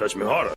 Touch me harder.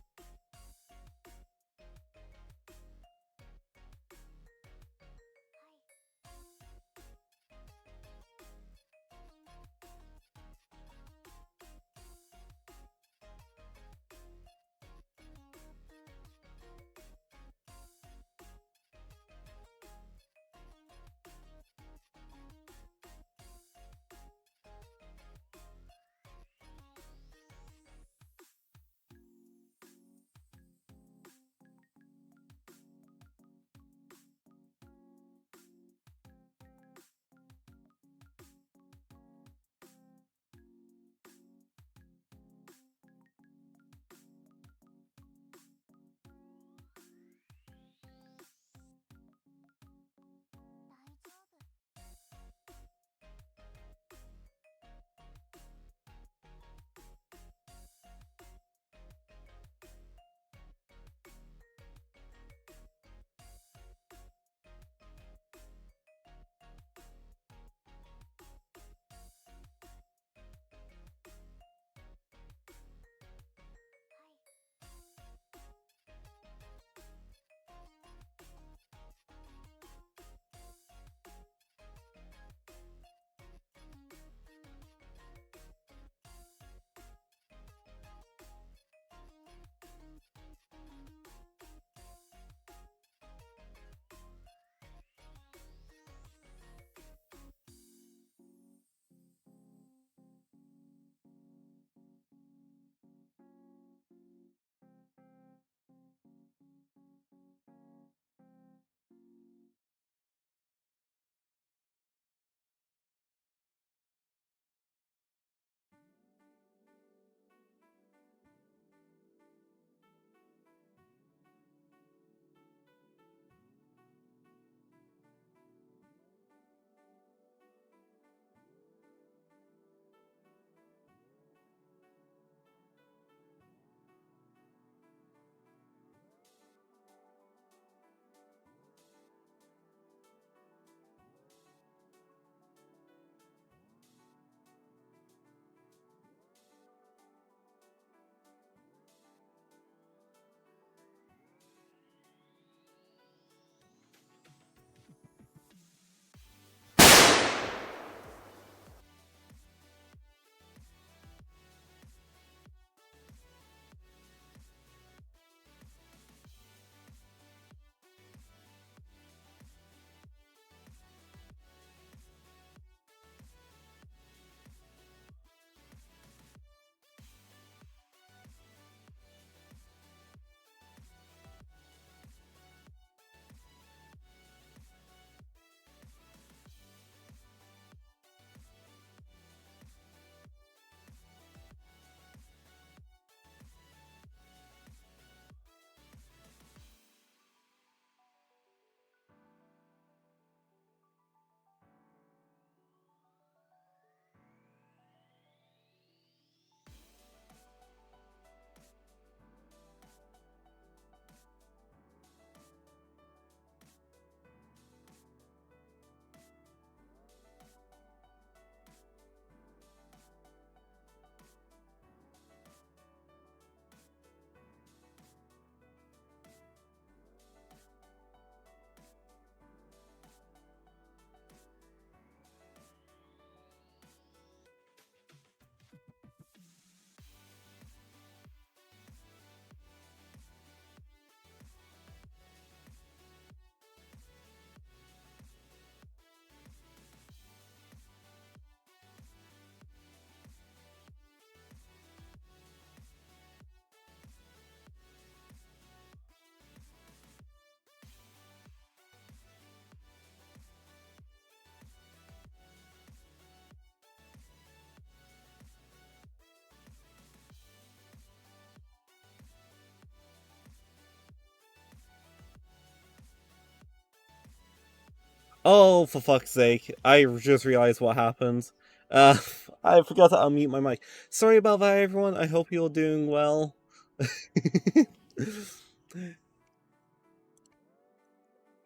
Oh, for fuck's sake. I just realized what happened. Uh, I forgot to unmute my mic. Sorry about that, everyone. I hope you're doing well.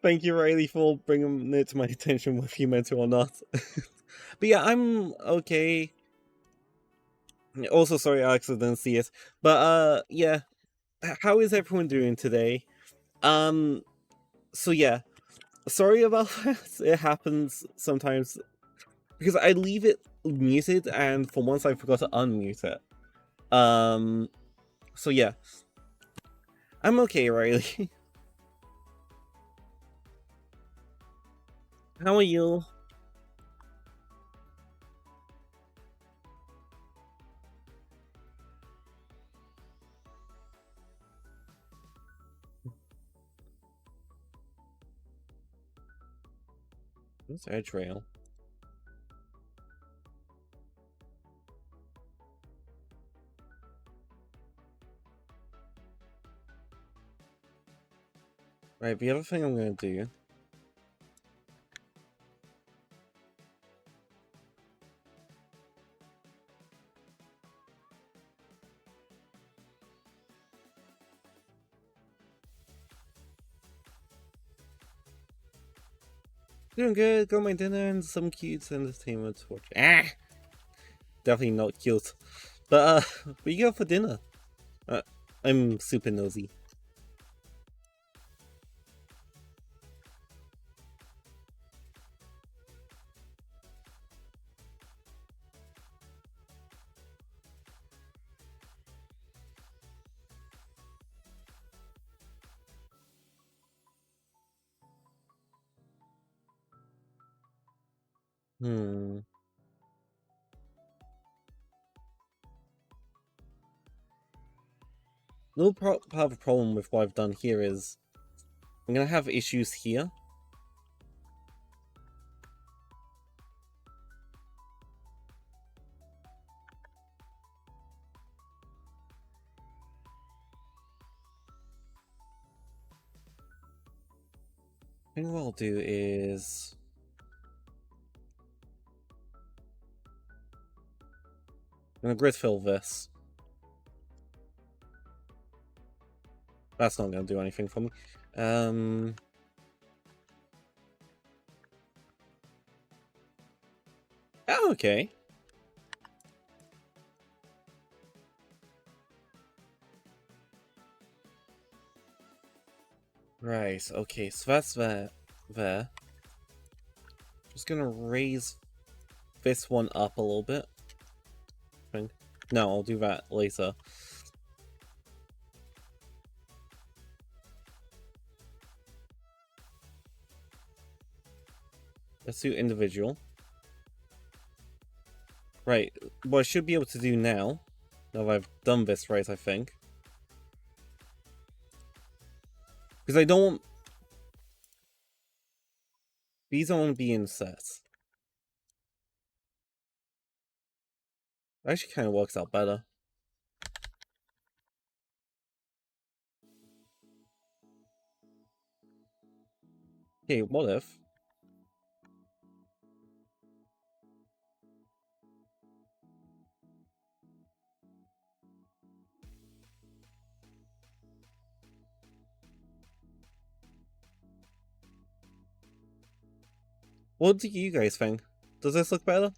Thank you, Riley, for bringing it to my attention whether you meant to or not. But yeah, I'm okay. Also, sorry, Alex, I didn't see it. But, yeah. How is everyone doing today? So yeah. Sorry about that. It happens sometimes. Because I leave it muted, and for once I forgot to unmute it. So yeah. I'm okay, Riley. How are you? What's edge rail? Right, the other thing I'm gonna do. Doing good, got my dinner and some cute entertainment to watch. Definitely not cute. But what you got for dinner? I'm super nosy. Hmm. No part of the problem with what I've done here is I'm gonna have issues here. I think what I'll do is I'm gonna grid fill this. That's not gonna do anything for me. Oh, okay. Right, okay, so that's there. Just gonna raise this one up a little bit. No, I'll do that later. Let's do individual. Right, what I should be able to do now that I've done this right, I think. Because I don't want... These don't want to be in sets. Actually kind of works out better. Okay, what if... What do you guys think? Does this look better?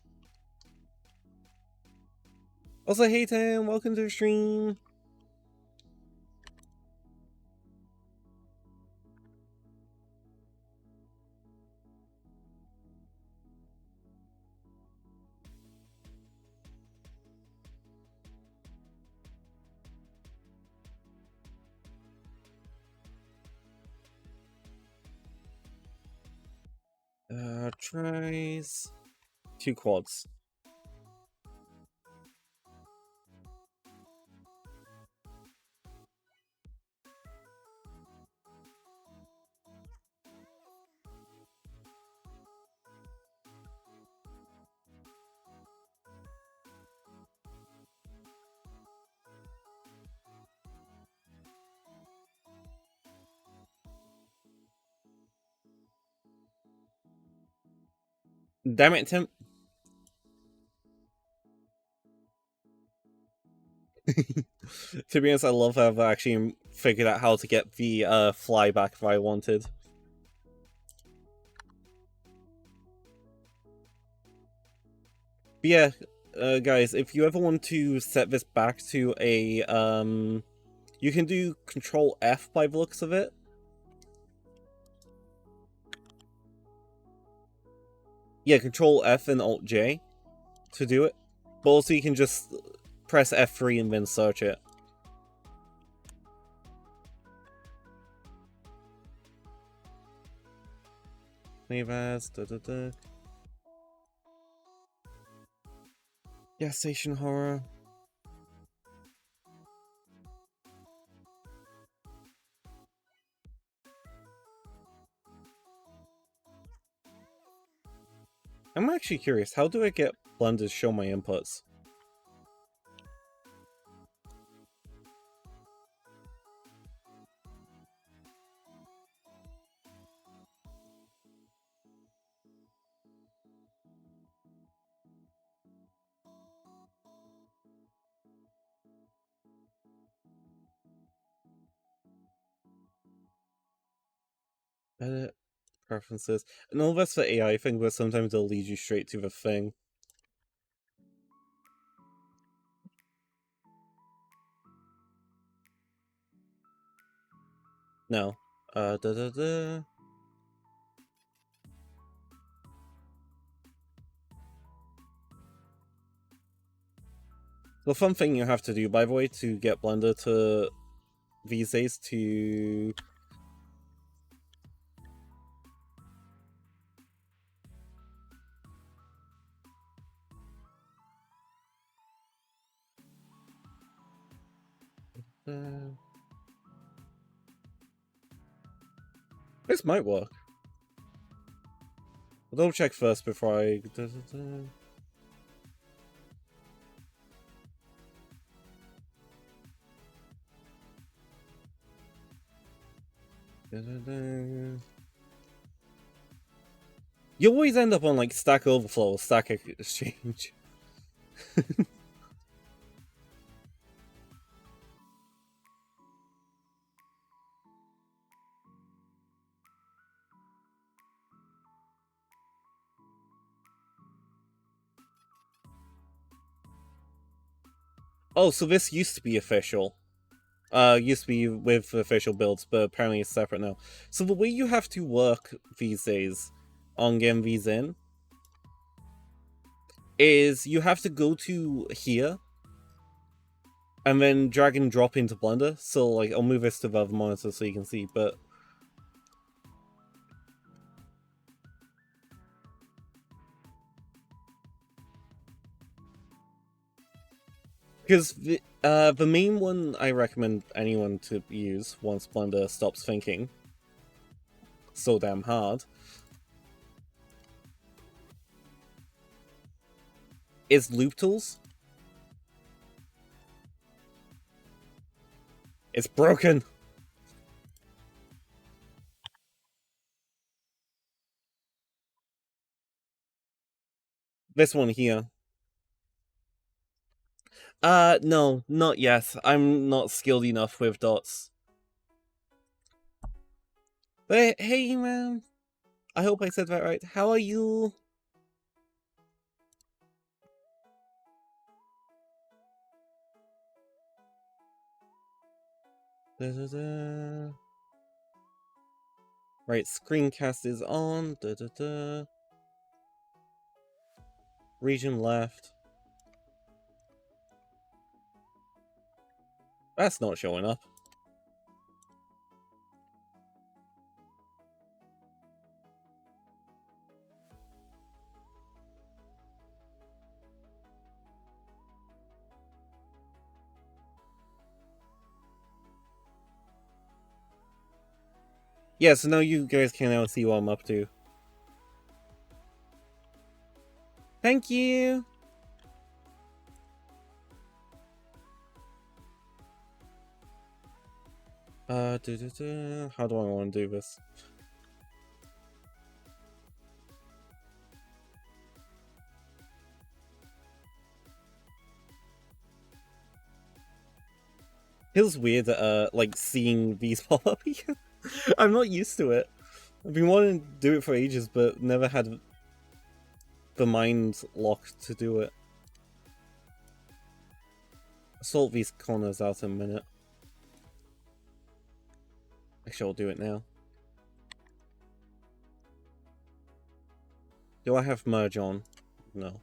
Also, hey Tim, welcome to the stream! Tries... 2 quads. Damn it, Tim. To be honest, I love how I've actually figured out how to get the fly back if I wanted. But yeah, guys, if you ever want to set this back to a, you can do Control F by the looks of it. Yeah, Control F and Alt J to do it. But also you can just press F3 and then search it. Save as, Gas station horror. I'm actually curious, how do I get Blender to show my inputs? Edit, preferences. And all that's the AI thing, but sometimes they'll lead you straight to the thing. No. The fun thing you have to do, by the way, to get Blender to these days to... This might work. I'll double check first before I... You always end up on like Stack Overflow or Stack Exchange. Oh, so this used to be official. Used to be with official builds, but apparently it's separate now. So the way you have to work these days on getting these in is you have to go to here and then drag and drop into Blender. So like I'll move this to the other monitor so you can see, but because the main one I recommend anyone to use once Blender stops thinking so damn hard is Loop Tools. It's broken. This one here. No, not yet. I'm not skilled enough with dots. But hey, man. I hope I said that right. How are you? Da, da, da. Right, screencast is on. Da, da, da. Region left. That's not showing up. Yeah, so now you guys can now see what I'm up to. Thank you! How do I want to do this? Feels weird, like seeing these pop up again. I'm not used to it. I've been wanting to do it for ages, but never had the mind lock to do it. Sort these corners out in a minute. Actually, I'll do it now. Do I have merge on? No.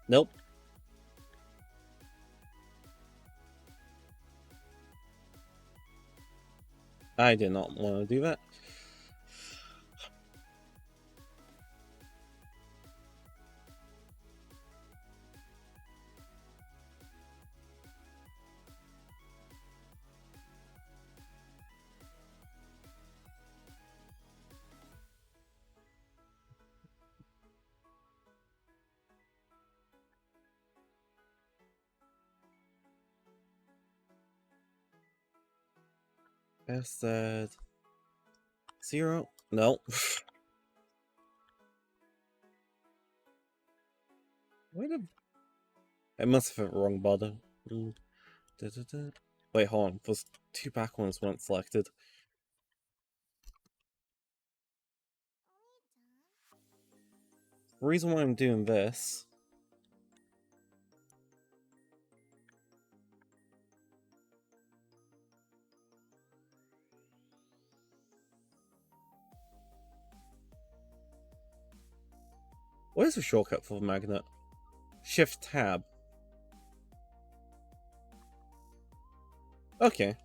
Nope. I did not want to do that. That's that. 0? No. Wait a... I must have hit wrong button. Wait, hold on. Those two back ones weren't selected. The reason why I'm doing this... What is the shortcut for the magnet? Shift tab. Okay.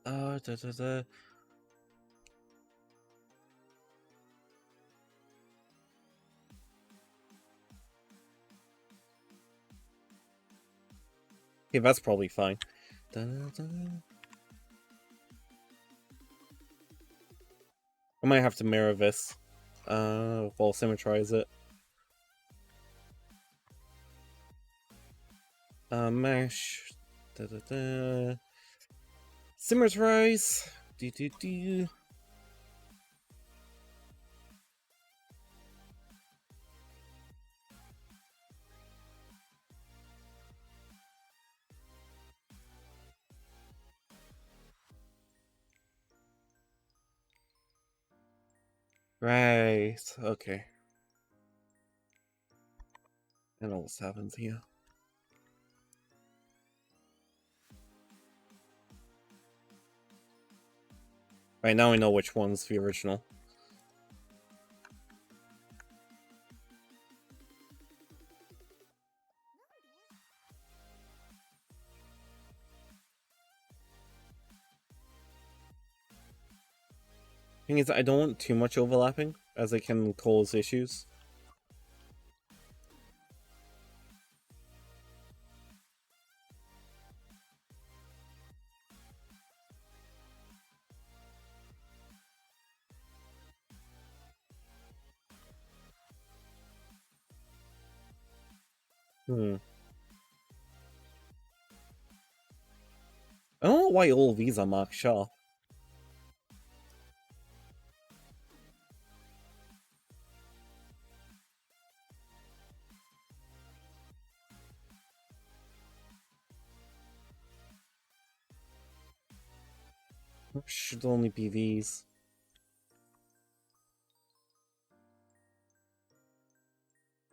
Da, da, da. Okay, that's probably fine. Da, da, da. I might have to mirror this. While symmetrize it. Mesh. Da, da, da. Symmetrize. Do, do, do. Right, okay. And all this happens here. Right, now I know which one's the original. Thing is, I don't want too much overlapping, as it can cause issues. I don't know why all of these are marked sharp. Should only be these.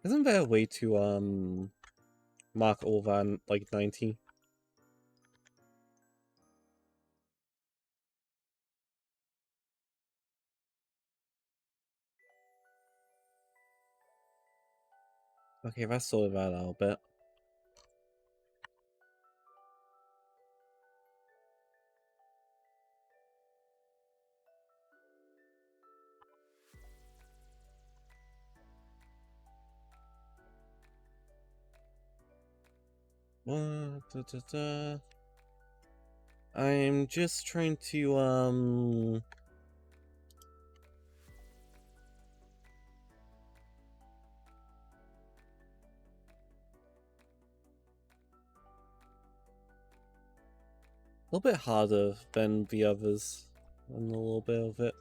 Isn't there a way to mark all that like 90? Okay, that's sorted that out a bit. I'm just trying to a little bit harder than the others on a little bit of it.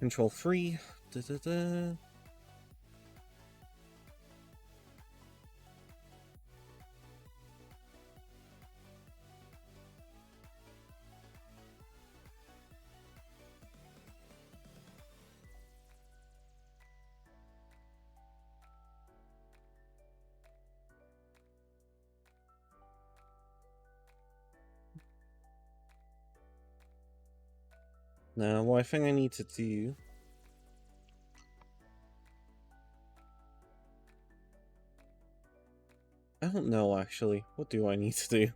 Control 3. Now, what I think I need to do... I don't know, actually. What do I need to do?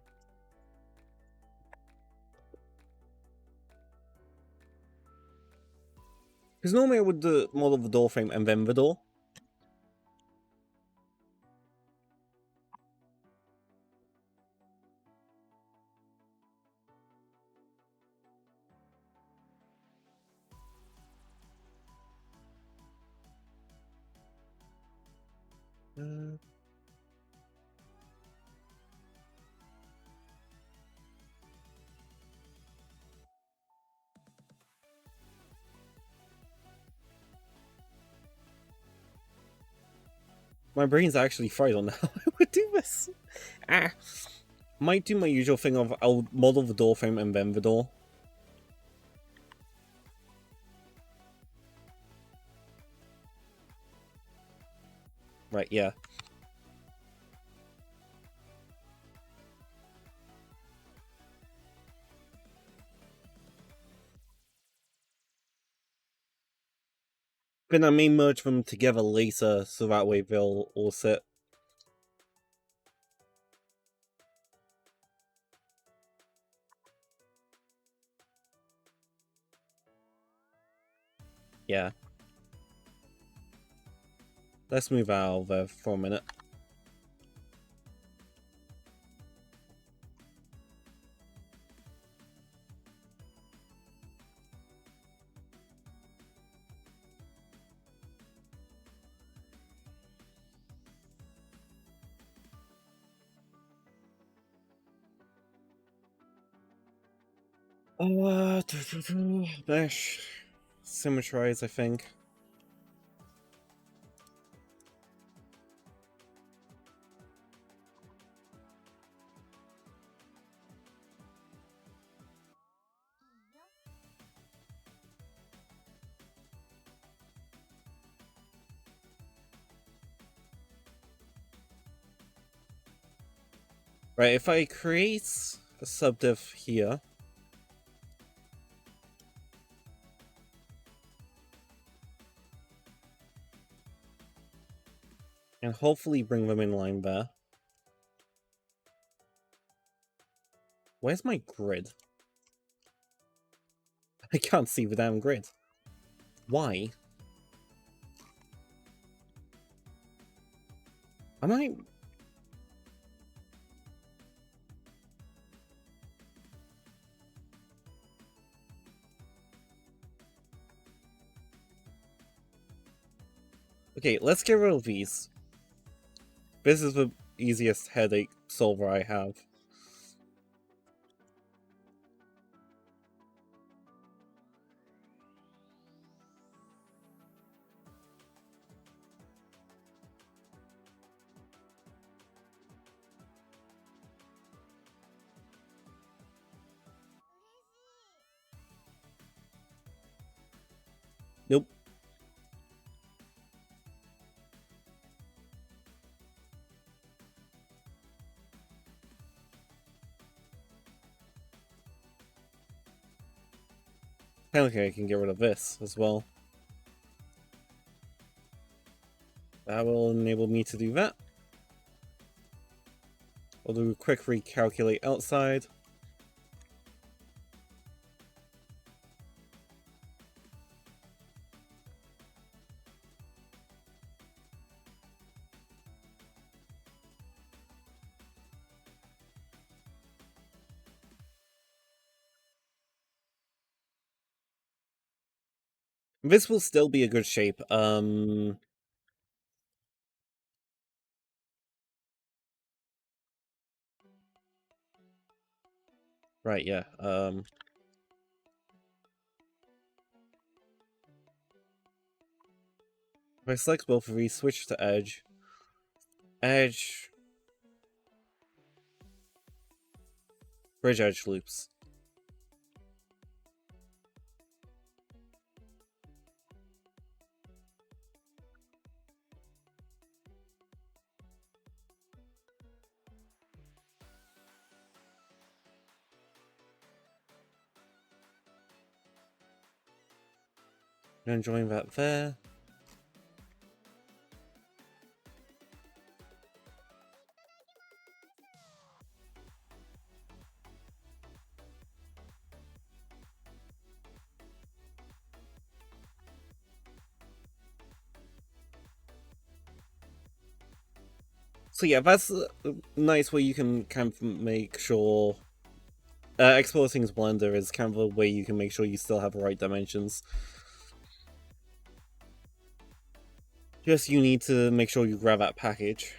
Because normally I would model the door frame and then the door. My brain's actually fried on how I would do this. Might do my usual thing of I'll model the door frame and then the door. Right, yeah. Then I may merge them together later, so that way they'll all sit. Yeah. Let's move out of there for a minute. Mesh. Symmetrize, I think. Right, if I create a subdiv here, and hopefully bring them in line there. Where's my grid? I can't see the damn grid. Why? Am I... Okay, let's get rid of these. This is the easiest headache solver I have. Nope. Okay, I can get rid of this as well. That will enable me to do that. I'll do a quick recalculate outside. This will still be a good shape. Right, yeah. If I select both of these, switch to edge. Edge. Bridge edge loops. And join that there. So yeah, that's a nice way you can kind of make sure exporting to Blender is kind of a way you can make sure you still have the right dimensions. Just you need to make sure you grab that package.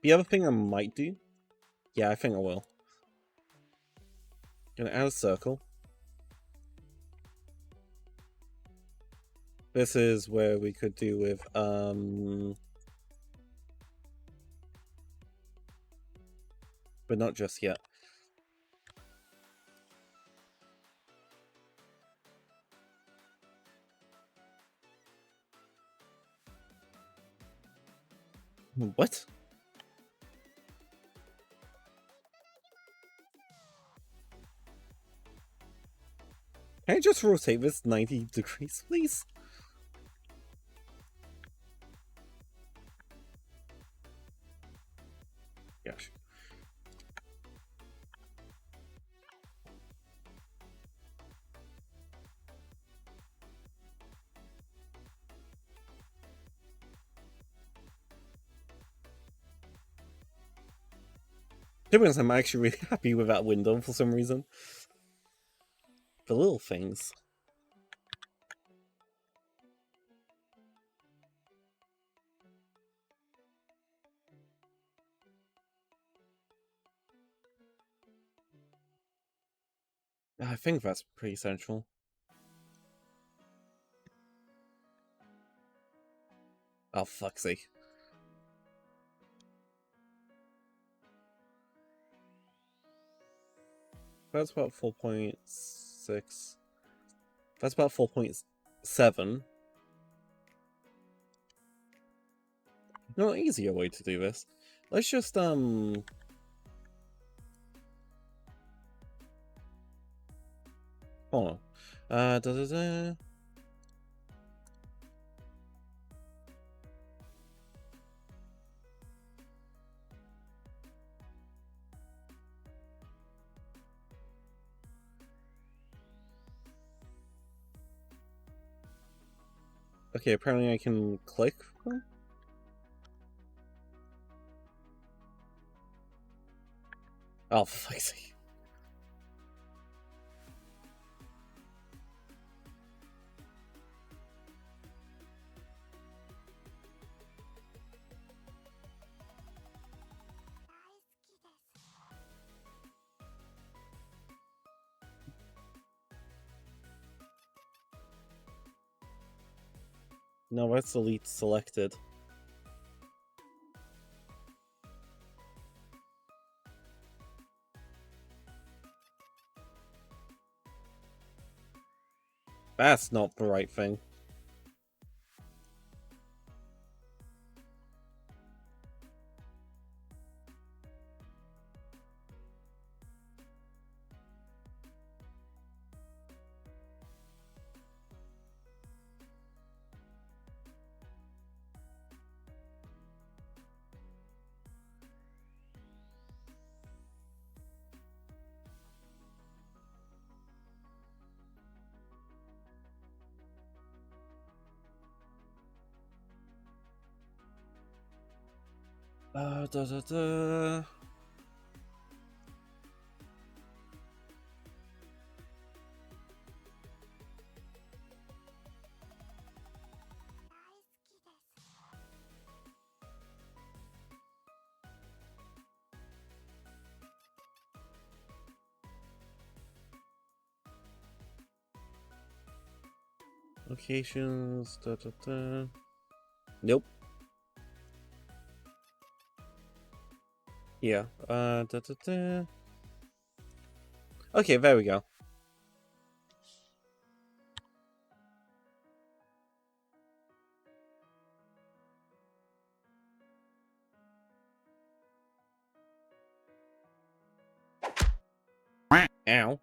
The other thing I might do, yeah, I think I will. Gonna add a circle. This is where we could do with but not just yet. What? Can I just rotate this 90 degrees, please? Gosh. To be honest, I'm actually really happy with that window for some reason. The little things. I think that's pretty central. Oh, fuck's sake. That's about 4.6. That's about 4.7. No easier way to do this. Let's just hold on. Da da da. Okay, apparently I can click. Oh, for fuck's sake. No, that's elite selected. That's not the right thing. Da, da, da. Locations. Da, da, da. Nope. Yeah. Da, da, da. Okay, there we go. Ow.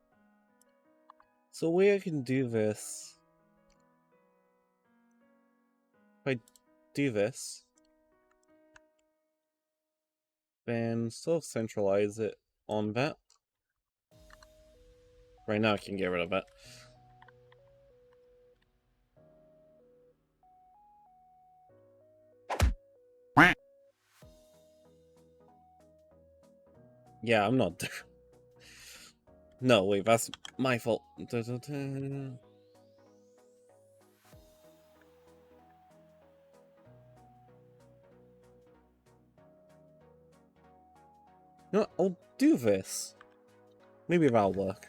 So way I can do this. If I do this, then sort of centralize it on that. Right now I can get rid of it. Yeah, I'm not. No, wait, that's my fault. Da, da, da. No, I'll do this. Maybe that'll work.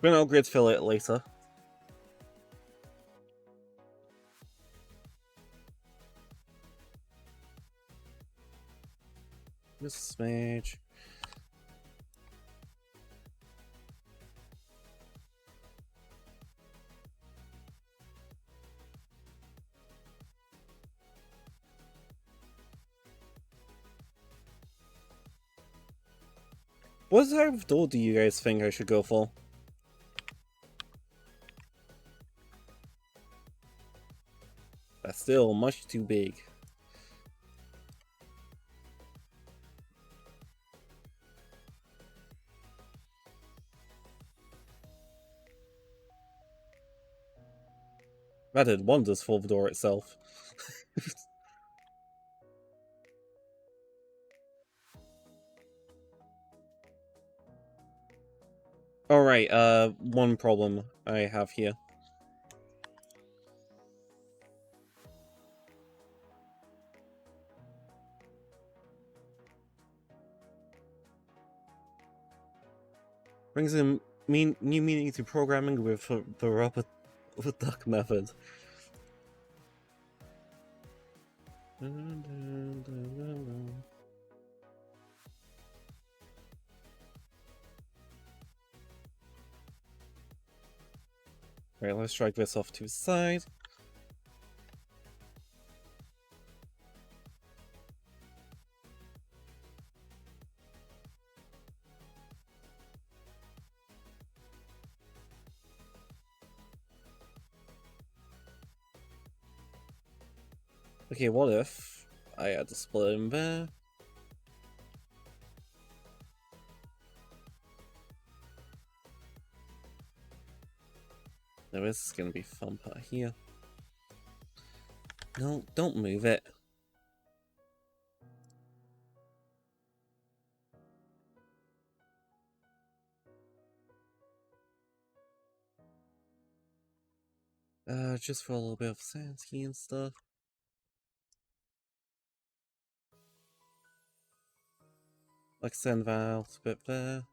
Then I'll grid fill it later. Just a smidge. What type of door do you guys think I should go for? That's still much too big. That did wonders for the door itself. Alright, one problem I have here. Brings in new meaning to programming with the rubber duck method. Right, let's strike this off to the side. Okay, what if I add a split in there? Now this is gonna be fun part here. No, don't move it. Just for a little bit of sanity and stuff. Like send that out a bit there.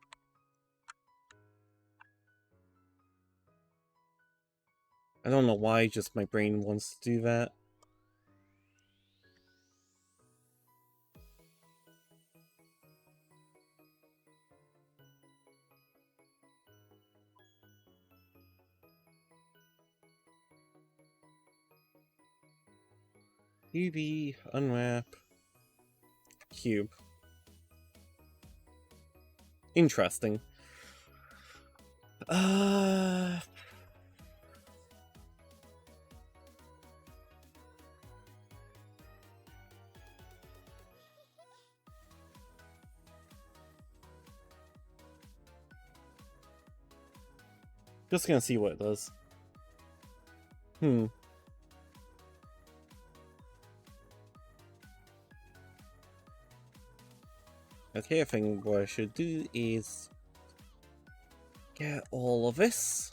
I don't know why, just my brain wants to do that. UV, unwrap, cube. Interesting. Just gonna see what it does. Okay, I think what I should do is get all of this.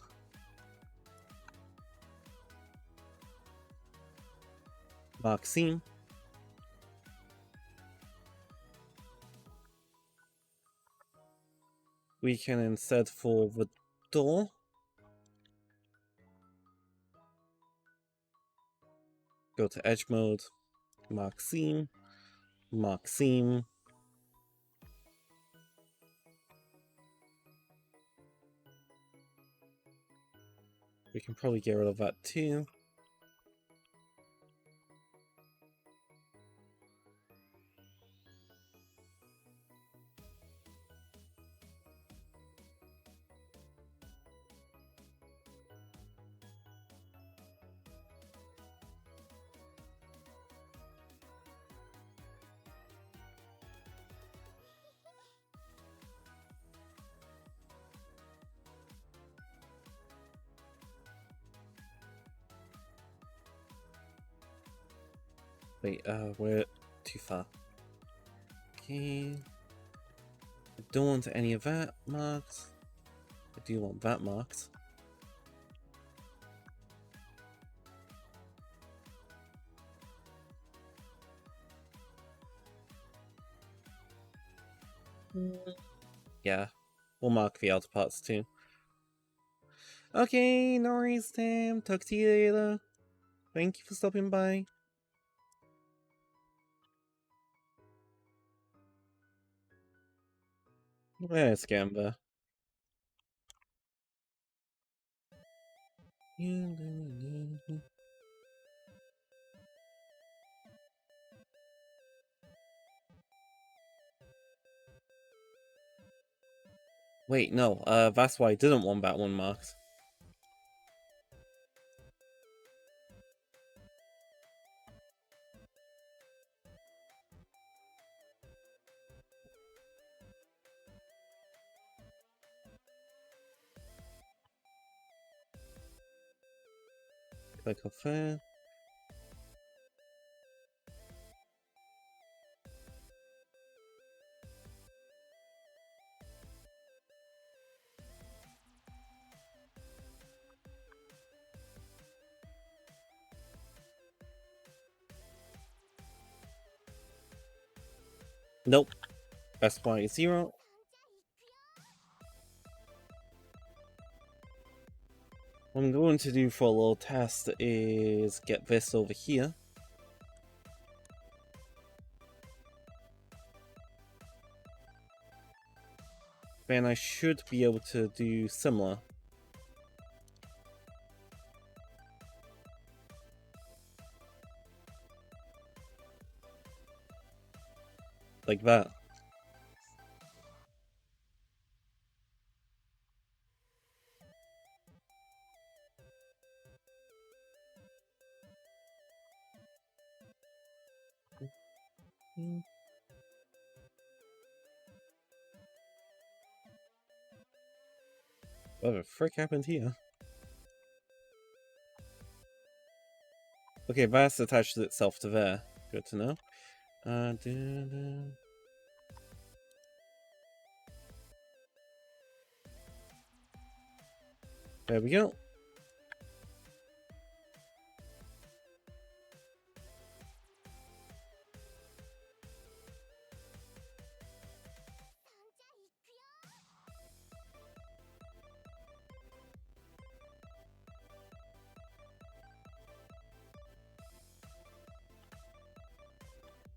Mark scene. We can instead for the door go to edge mode, mark seam, mark seam. We can probably get rid of that too. Wait, we're too far. Okay. I don't want any of that marked. I do want that marked. Yeah, we'll mark the outer parts too. Okay, no worries, Tim. Talk to you later. Thank you for stopping by. Let's Gamba. Wait, no, that's why I didn't want that one marked. Click off there. Nope. Best Y is 0. What I'm going to do for a little test is get this over here. Then I should be able to do similar. Like that. What the frick happened here? Okay, that's attached itself to there. Good to know. There we go.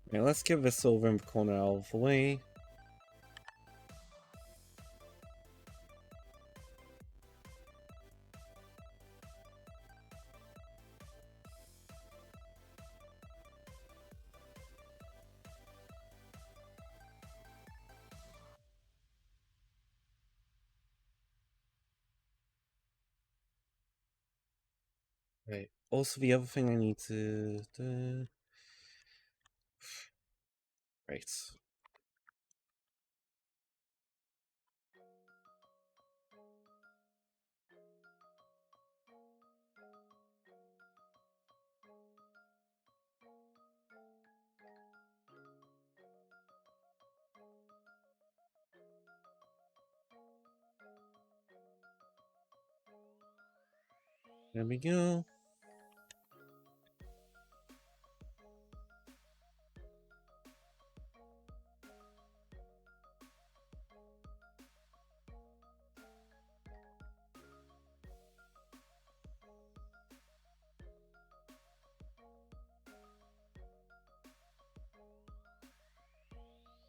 Now let's get this silver in the corner out of the way. Right. Also, the other thing I need to do... Right. There we go.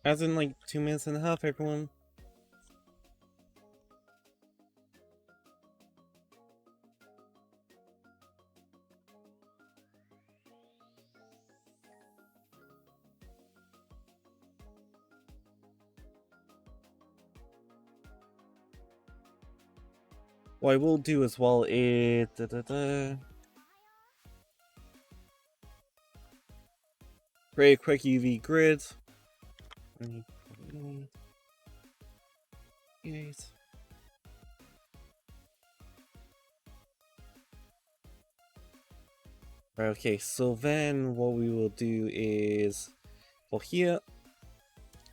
As in like 2.5 minutes, everyone. What I will do as well is create a quick UV grid. Okay, so then what we will do is for here,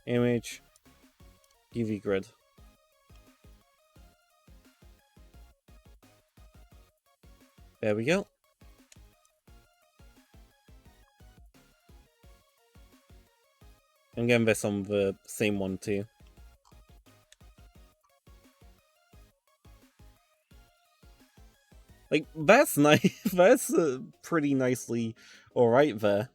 image, UV grid. There we go. I'm getting this on the same one too. Like, that's nice. That's pretty nicely alright there.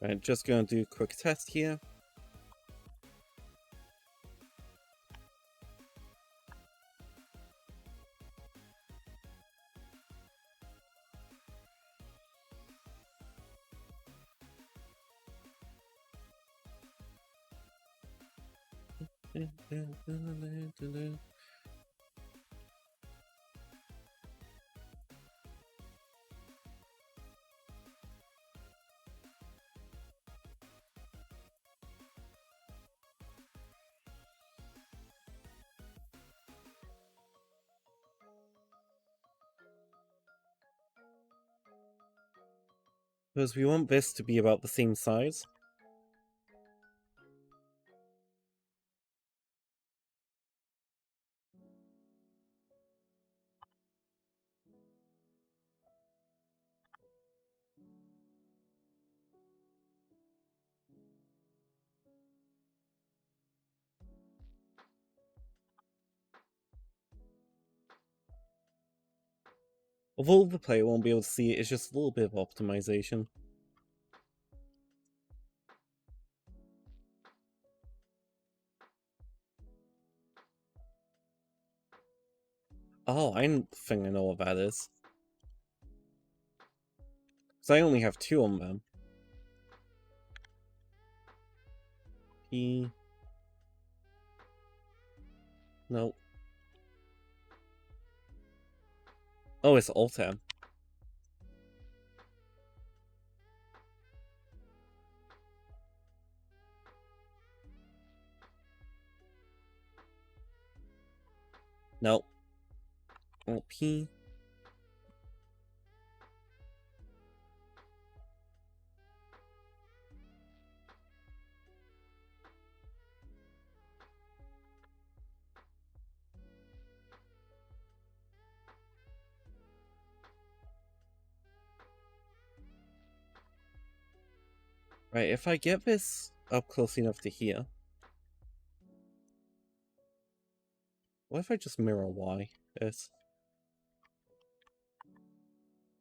I'm just gonna do a quick test here. Because we want this to be about the same size. Although the player won't be able to see it, it's just a little bit of optimization. Oh, I think I know what that is. Because I only have 2 on them. P. No. Oh, it's Alt-Tab. No. Alt-P. Right, if I get this up close enough to here... What if I just mirror Y? This?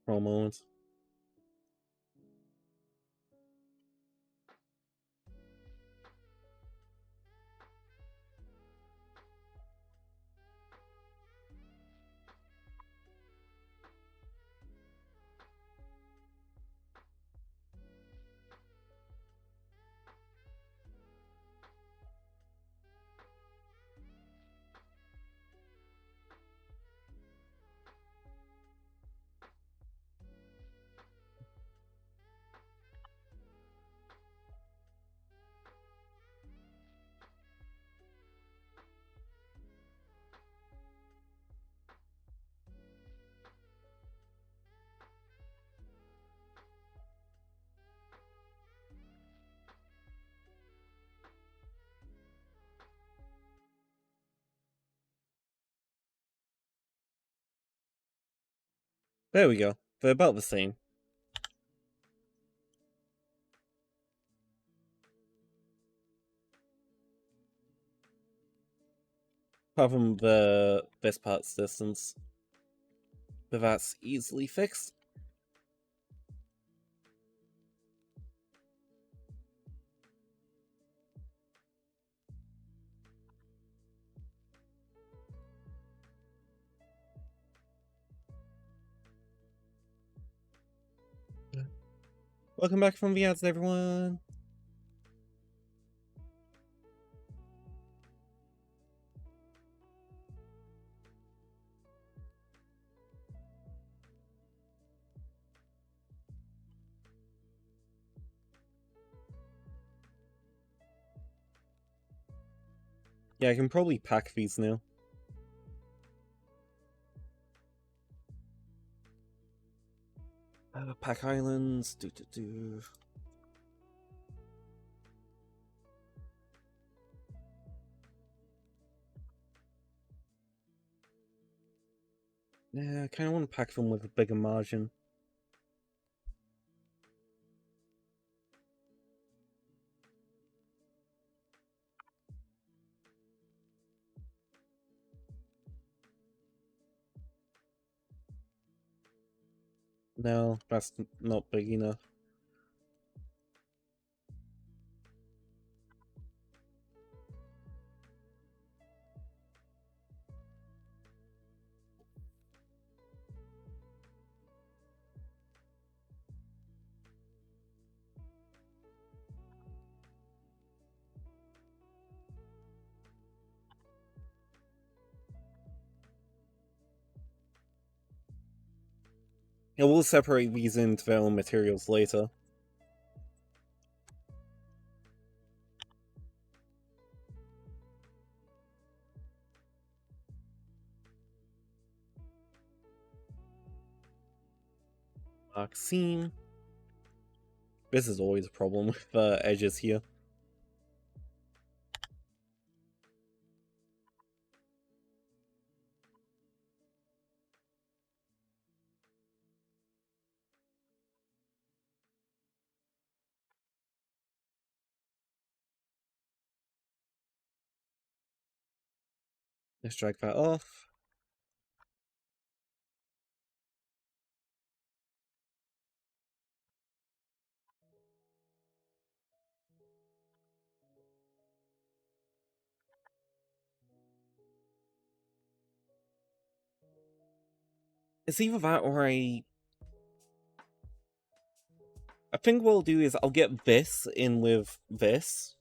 For a moment. There we go. They're about the same. Apart from the best part's distance. But that's easily fixed. Welcome back from the ads, everyone! Yeah, I can probably pack these now. Pack islands, Yeah, I kind of want to pack them with a bigger margin. No, that's not big enough. Yeah, we'll separate these into their own materials later. Dark seam. This is always a problem with edges here. Let's drag that off. It's either that or I think what I'll do is I'll get this in with this.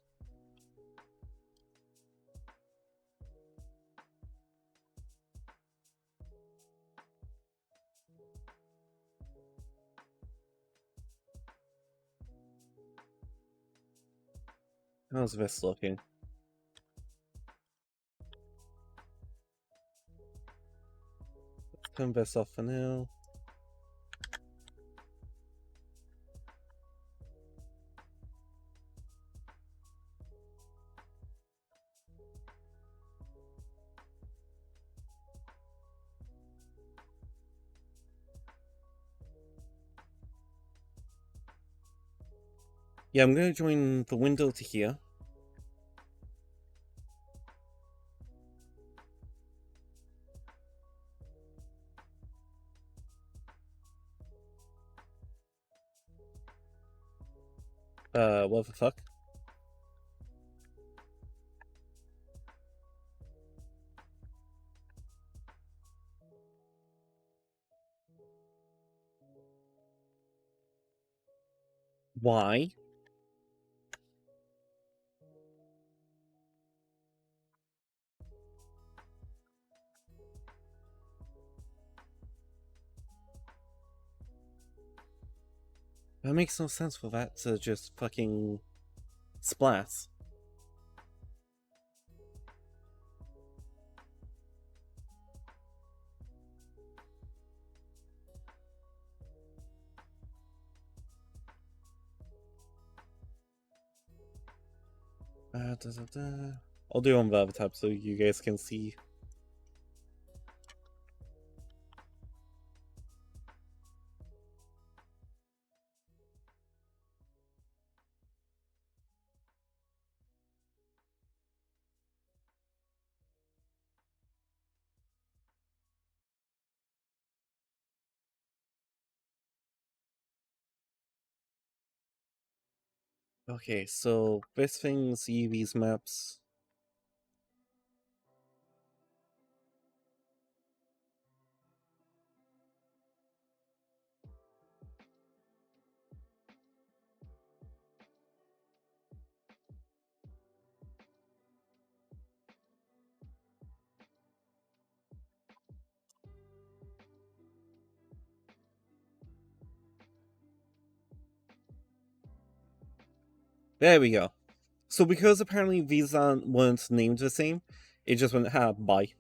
How's this looking? Let's turn this off for now. Yeah, I'm gonna join the window to here. What the fuck? Why? That makes no sense for that to just fucking splat. I'll do on the other tab so you guys can see. Okay, so best thing, see these maps. There we go. So because apparently these weren't named the same, it just went, bye.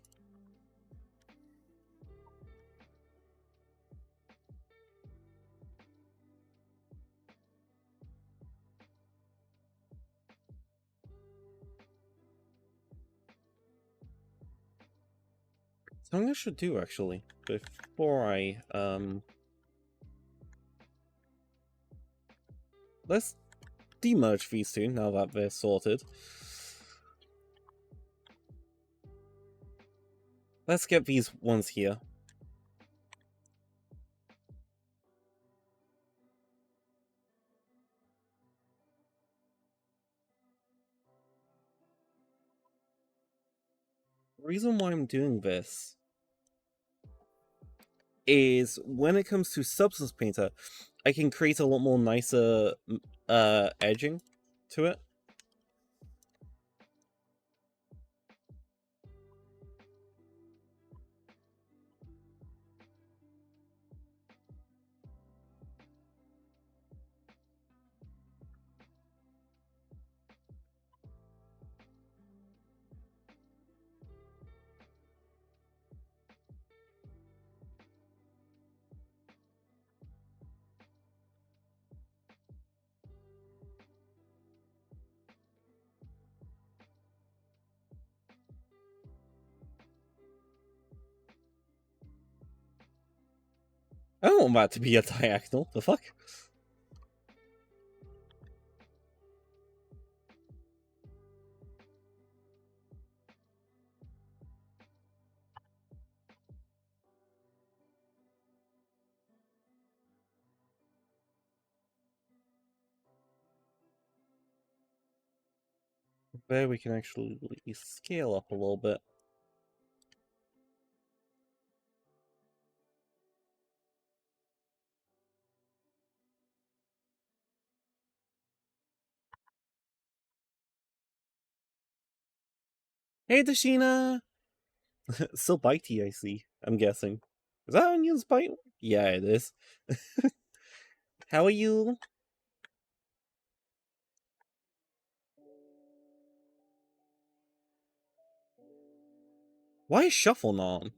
Something I should do, actually, before I, let's demerge these two, now that they're sorted. Let's get these ones here. The reason why I'm doing this is when it comes to Substance Painter, I can create a lot more nicer edging to it. I don't want that to be a diagonal, the fuck? There we can actually scale up a little bit. Hey, Dashina! Still bitey, I see. I'm guessing. Is that Onion's bite? Yeah, it is. How are you? Why is Shuffle on?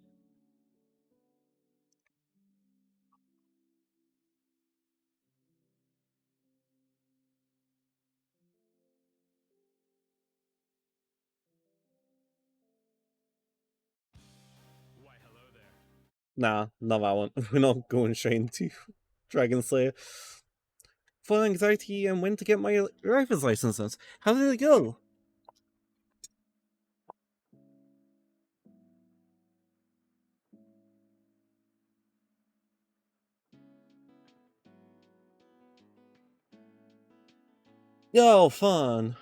Why, hello there. Nah, not that one. We're not going straight into Dragon Slayer. full anxiety and went to get my driver's licenses. How did it go? Yo, fun.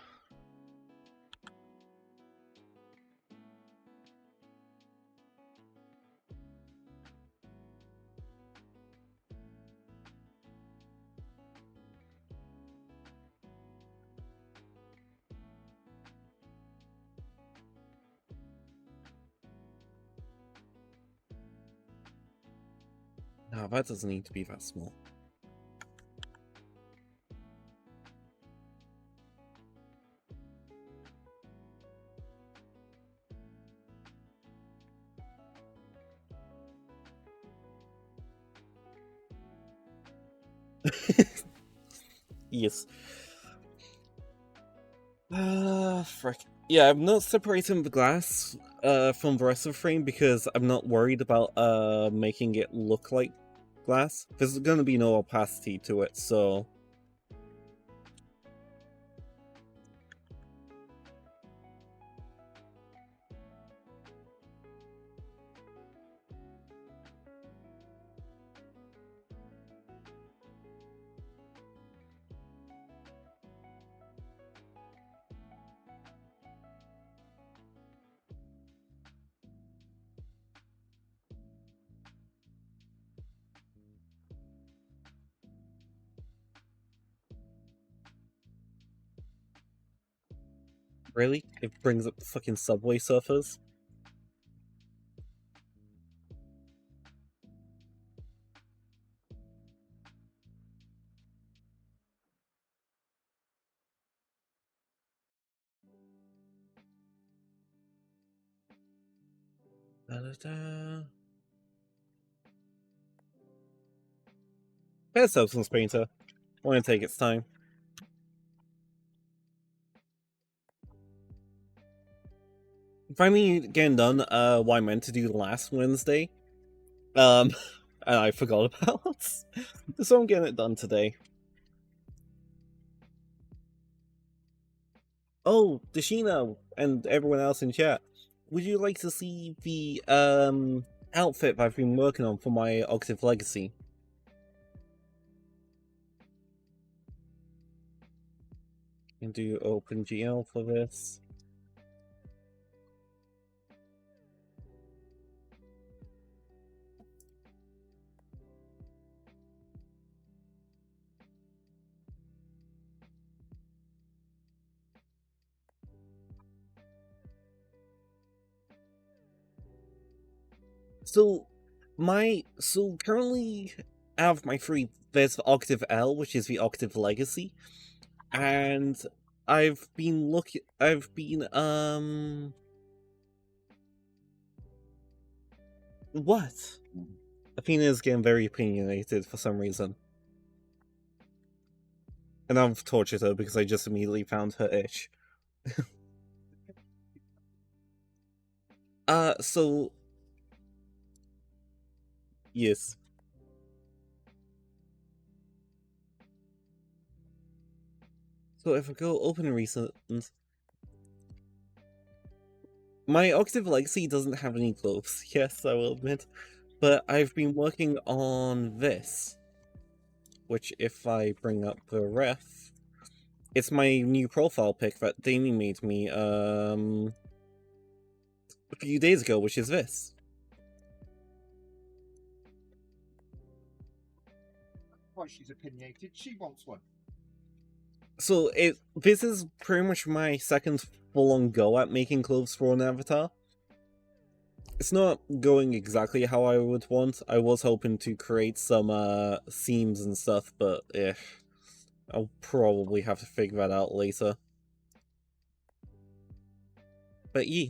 No, that doesn't need to be that small. Yes. Frick. Yeah, I'm not separating the glass from the rest of the frame because I'm not worried about making it look like glass. There's gonna be no opacity to it, so really? It brings up the fucking Subway Surfers? Da-da-da. Better Substance Painter. Want to take its time. Finally getting done what I meant to do last Wednesday. And I forgot about. So I'm getting it done today. Oh, Dashina and everyone else in chat, would you like to see the outfit that I've been working on for my Octave Legacy? And do OpenGL for this. So currently out of my three, there's the Octave L, which is the Octave Legacy, and I've been what? Athena's getting very opinionated for some reason. And I've tortured her because I just immediately found her itch. So yes. So if I go open recent, my Octave Legacy doesn't have any clothes, yes, I will admit. But I've been working on this. Which if I bring up the ref, it's my new profile pic that Damien made me a few days ago, which is this. Why she's opinionated, she wants one. So this is pretty much my second full-on go at making clothes for an avatar. It's not going exactly how I would want. I was hoping to create some seams and stuff, but I'll probably have to figure that out later. But yeah.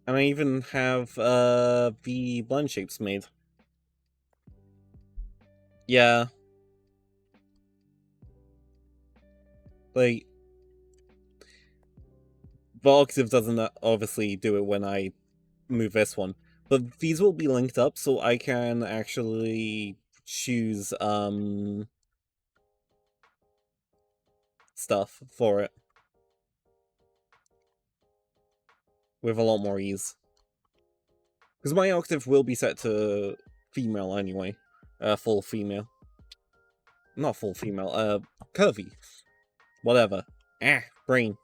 And I even have the blend shapes made. Yeah. Like, the Octave doesn't obviously do it when I move this one. But these will be linked up, so I can actually choose stuff for it with a lot more ease. Because my octave will be set to female anyway. Full female. Not full female, curvy. Whatever. Brain.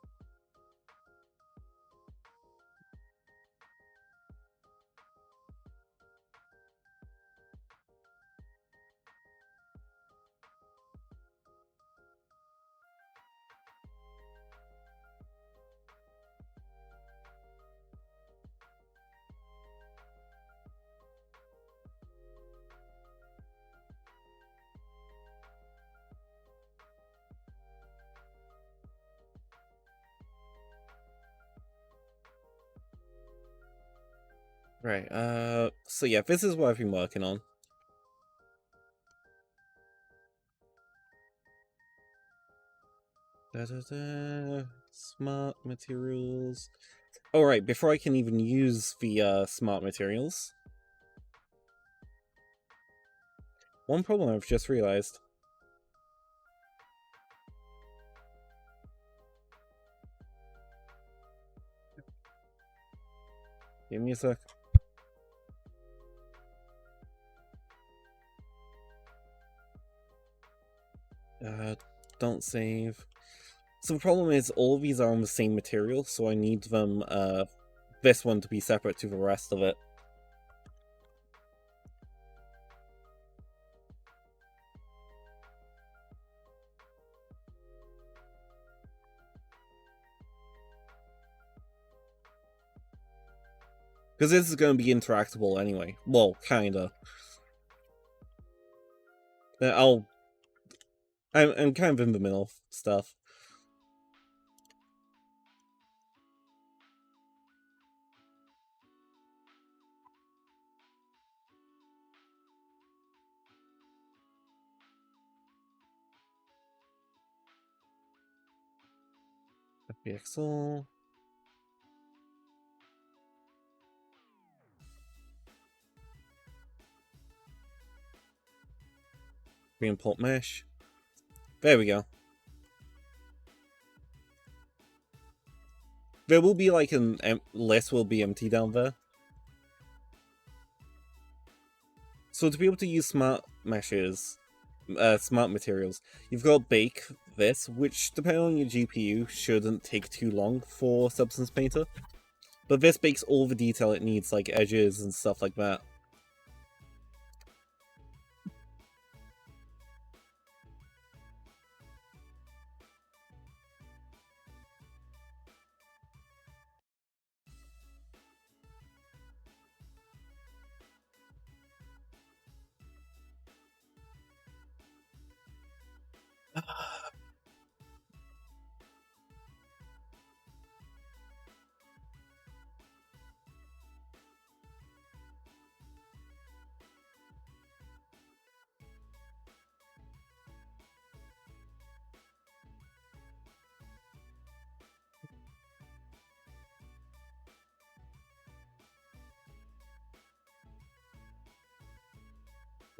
Right, so yeah, this is what I've been working on. Smart materials. Alright, before I can even use the smart materials. One problem I've just realized. Give me a sec. Don't save. So the problem is all of these are on the same material, so I need them, this one to be separate to the rest of it. Because this is going to be interactable anyway. Well, kinda. I'm kind of in the middle of stuff. FBXL. Re-import mesh. There we go. There will be like an list will be empty down there. So to be able to use smart meshes, smart materials, you've got to bake this, which depending on your GPU shouldn't take too long for Substance Painter. But this bakes all the detail it needs, like edges and stuff like that.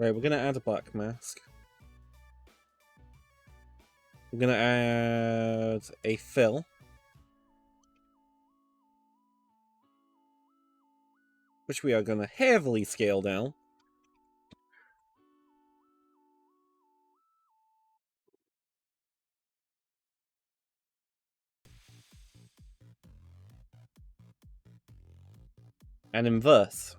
Right, we're gonna add a black mask. We're gonna add a fill. Which we are gonna heavily scale down. And inverse.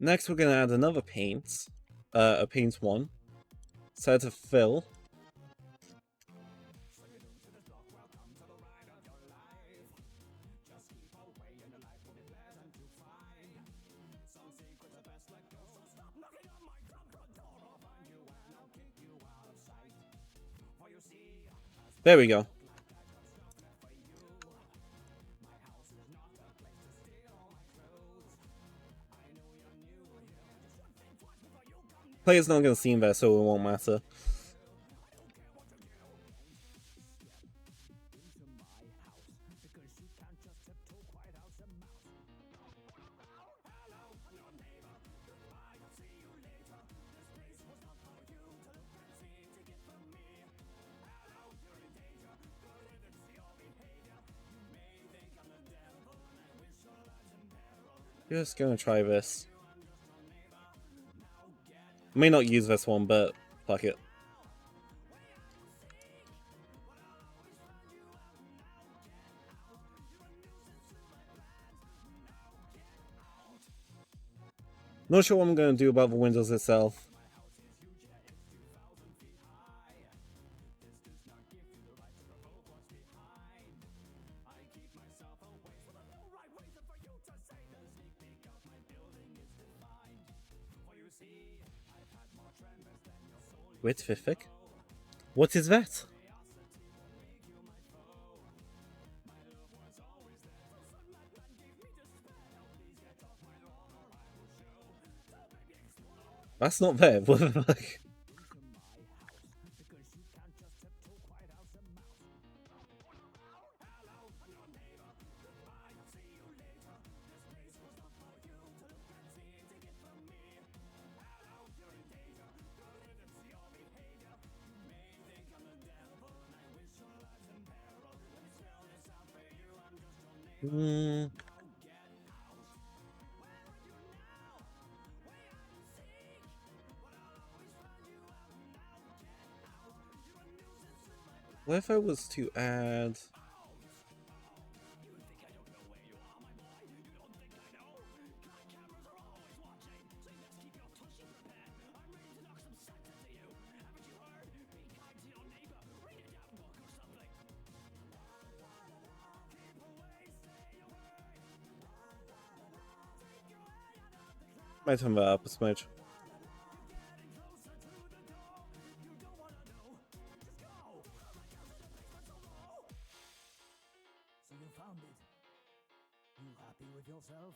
Next we're gonna add another paint. A paint 1. Set to fill. There we go. Player's not going to see that, so it won't matter. Just gonna try this. I may not use this one, but fuck it. Not sure what I'm gonna do about the windows itself. Wait, Fifik? What is that? That's not there. What the fuck? What if I was to add... Might turn that up a smidge. So you found it. You happy with yourself?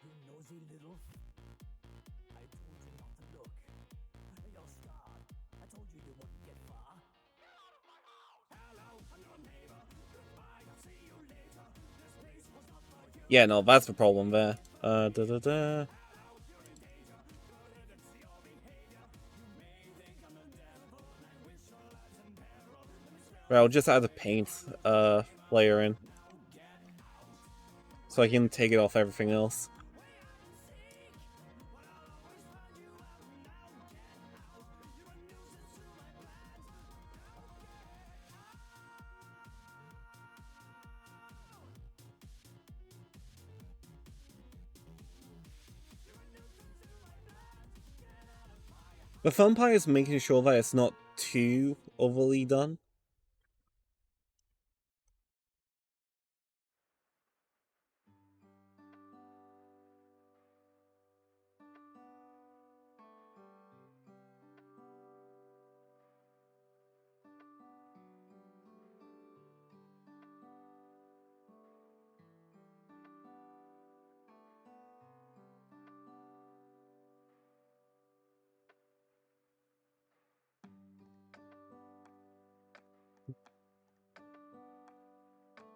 You nosy little... I told you not to look. You're scarred. I told you you wouldn't get far. Get out of my house! Hello, I'm your neighbor. Goodbye, I'll see you later. This place was not for you. Yeah, no, that's the problem there. Da-da-da. Right, I'll just add a paint layer in. So I can take it off everything else. The fun part is making sure that it's not too overly done.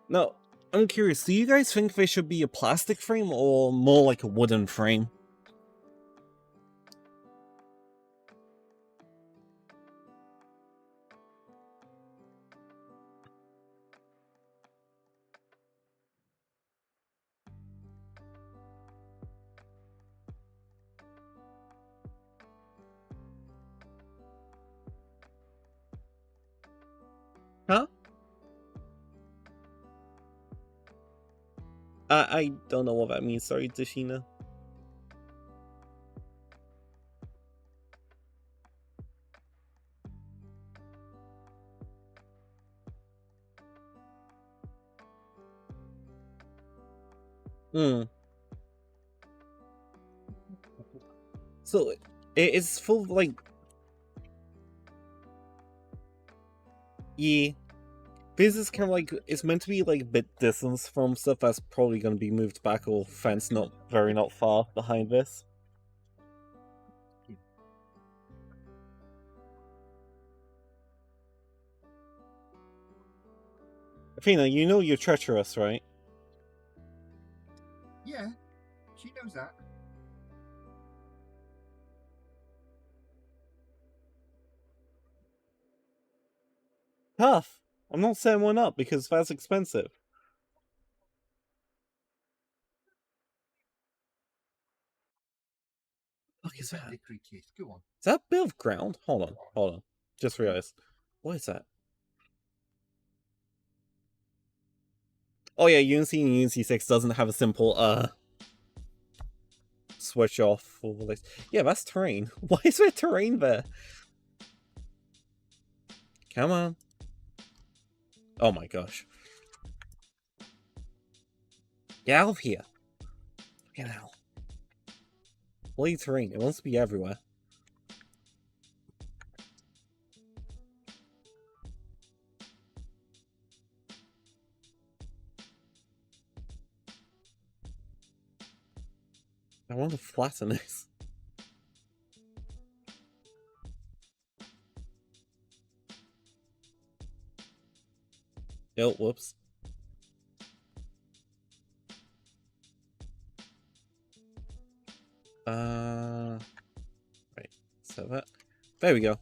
Now, I'm curious, do you guys think they should be a plastic frame or more like a wooden frame? Huh? I don't know what that means, sorry, Dashina. So, it's full of, like... Yeah. This is kind of like, it's meant to be like a bit distance from stuff that's probably going to be moved back or fenced not far behind this. Athena, you know you're treacherous, right? Yeah, she knows that. Tough. I'm not setting one up because that's expensive. fuck is that? Cricket. Go on. Is that a bit of ground? Hold on. Just realized. What is that? Oh yeah, Unity and Unity 6 doesn't have a simple switch off for this. Yeah, that's terrain. Why is there terrain there? Come on. Oh my gosh. Get out of here. Get out. Bloody terrain. It wants to be everywhere. I want to flatten this. Oh, whoops. Right. So that. There we go.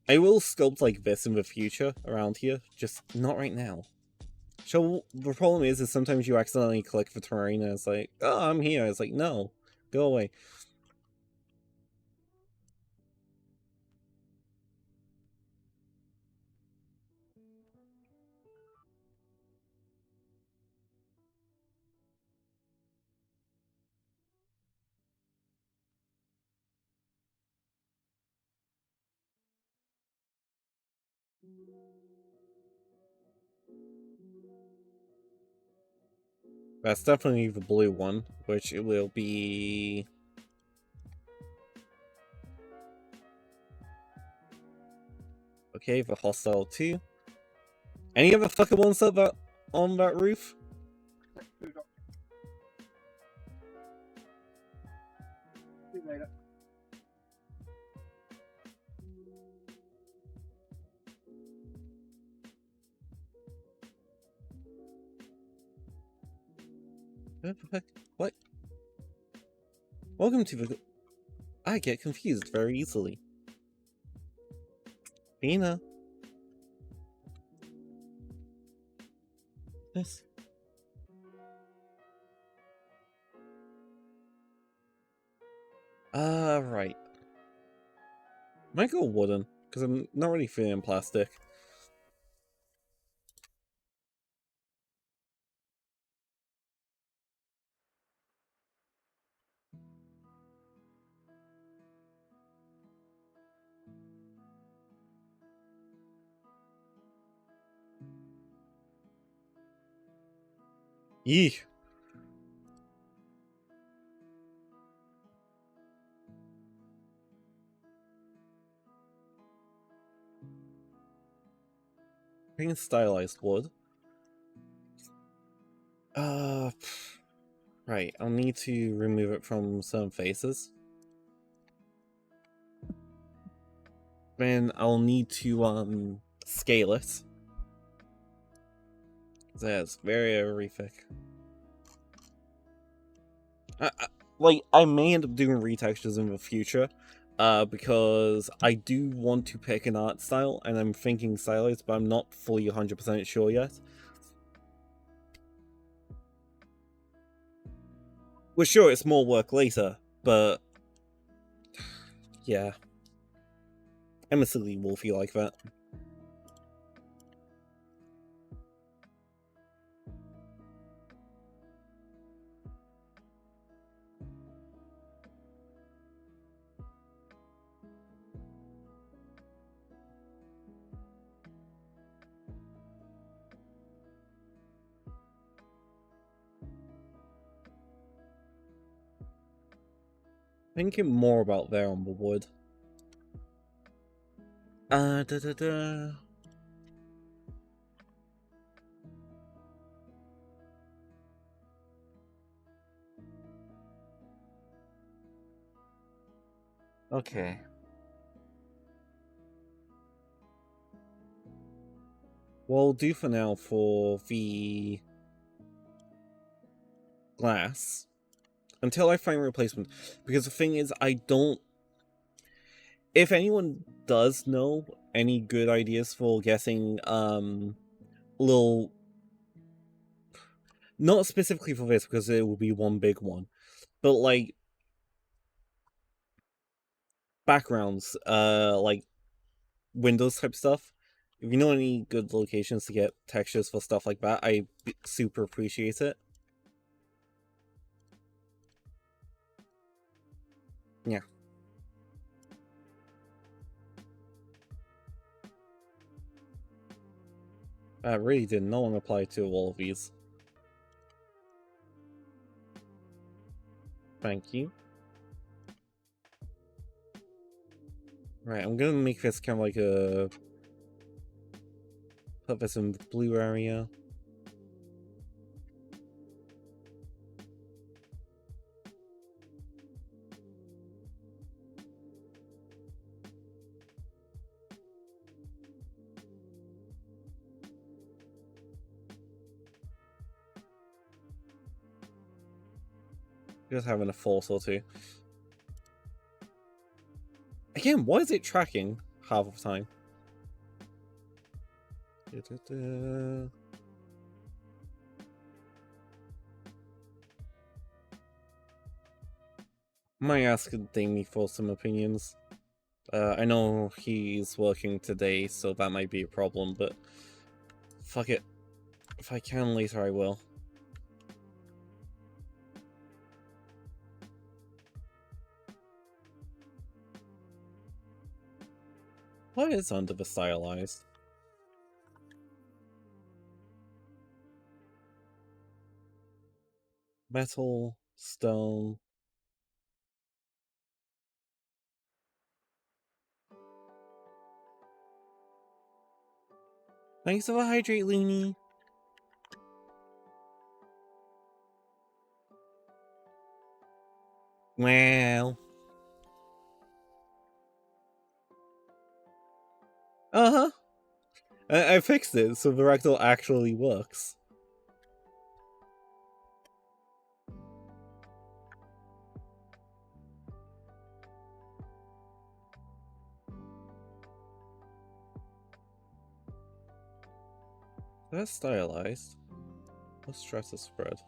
I will sculpt like this in the future around here, just not right now. So the problem is sometimes you accidentally click the terrain and it's like, oh, I'm here. It's like, no, go away. That's definitely the blue one, which it will be... Okay, the hostile 2. Any other fucking ones up that, on that roof? See you later. What? Welcome to the... I get confused very easily. Pina. This. Right. Might go wooden, because I'm not really feeling plastic. Yee. Bring stylized wood. Right, I'll need to remove it from some faces. Then I'll need to, scale it. That's very horrific. Like, I may end up doing retextures in the future, because I do want to pick an art style, and I'm thinking stylized, but I'm not fully 100% sure yet. We're sure it's more work later, but... yeah. I'm a silly Wolfy like that. Thinking more about there on the wood. Da da da. Okay. We'll do for now for the glass until I find a replacement. Because the thing is, I don't... If anyone does know any good ideas for getting little... Not specifically for this, because it will be one big one. But like backgrounds, like Windows type stuff. If you know any good locations to get textures for stuff like that, I super appreciate it. Yeah. I really did not want to apply to all of these. Thank you. Right, I'm gonna make this kind of like a... Put this in the blue area. Just having a force or two. Again, why is it tracking half of the time? Might ask Damie for some opinions. I know he's working today, so that might be a problem, but fuck it. If I can later, I will. What is under the stylized? Metal, stone. Thanks for the hydrate, Looney. Well. Uh-huh. I fixed it, so the rectal actually works. That's stylized. What stress is spread?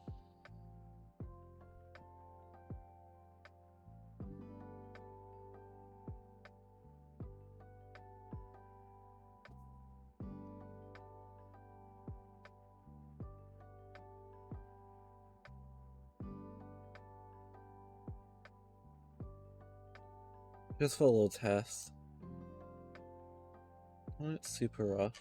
Just for a little test. Not super rough.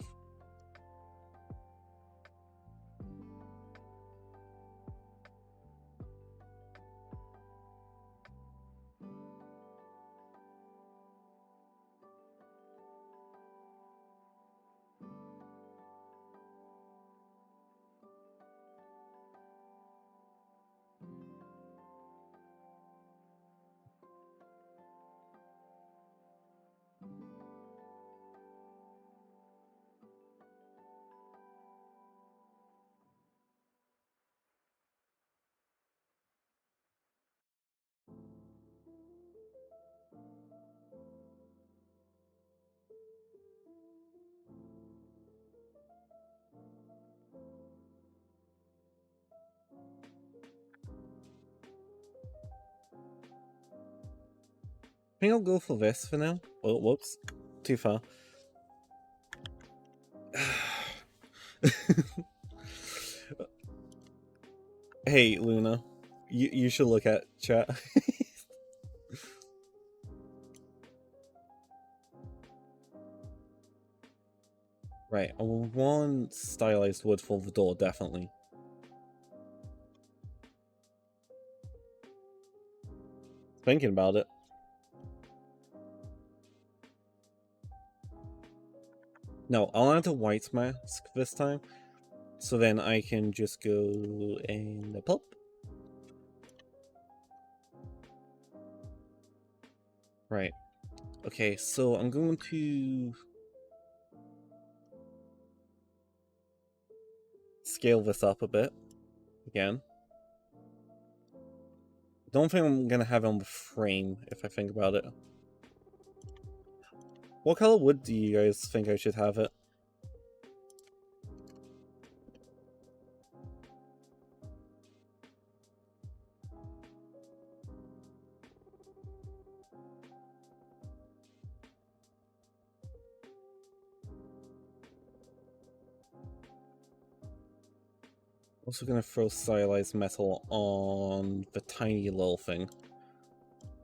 I think I'll go for this for now. Oh, whoops. Too far. Hey, Luna. You should look at chat. Right, I will want stylized wood for the door, definitely. Thinking about it. No, I'll add a white mask this time. So then I can just go and pulp. Right. Okay, so I'm going to scale this up a bit again. Don't think I'm gonna have it on the frame if I think about it. What color wood do you guys think I should have it? Also gonna throw stylized metal on the tiny little thing.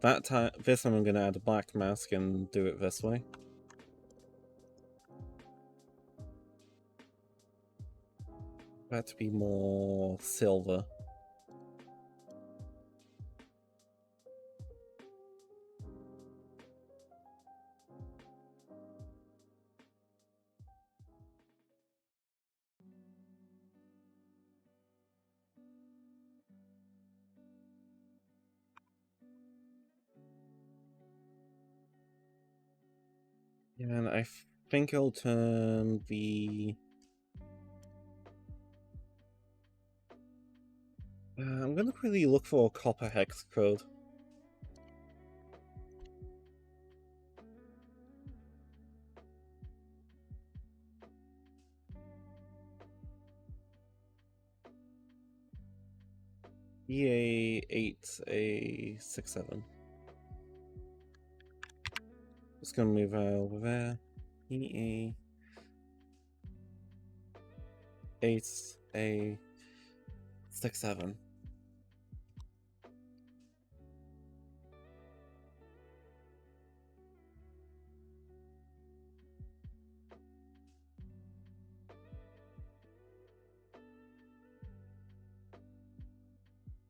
This time I'm gonna add a black mask and do it this way. That to be more silver. Yeah, and I think I'll turn the... I'm gonna quickly look for a copper hex code. EA8A67. Just gonna move over there. EA8A67.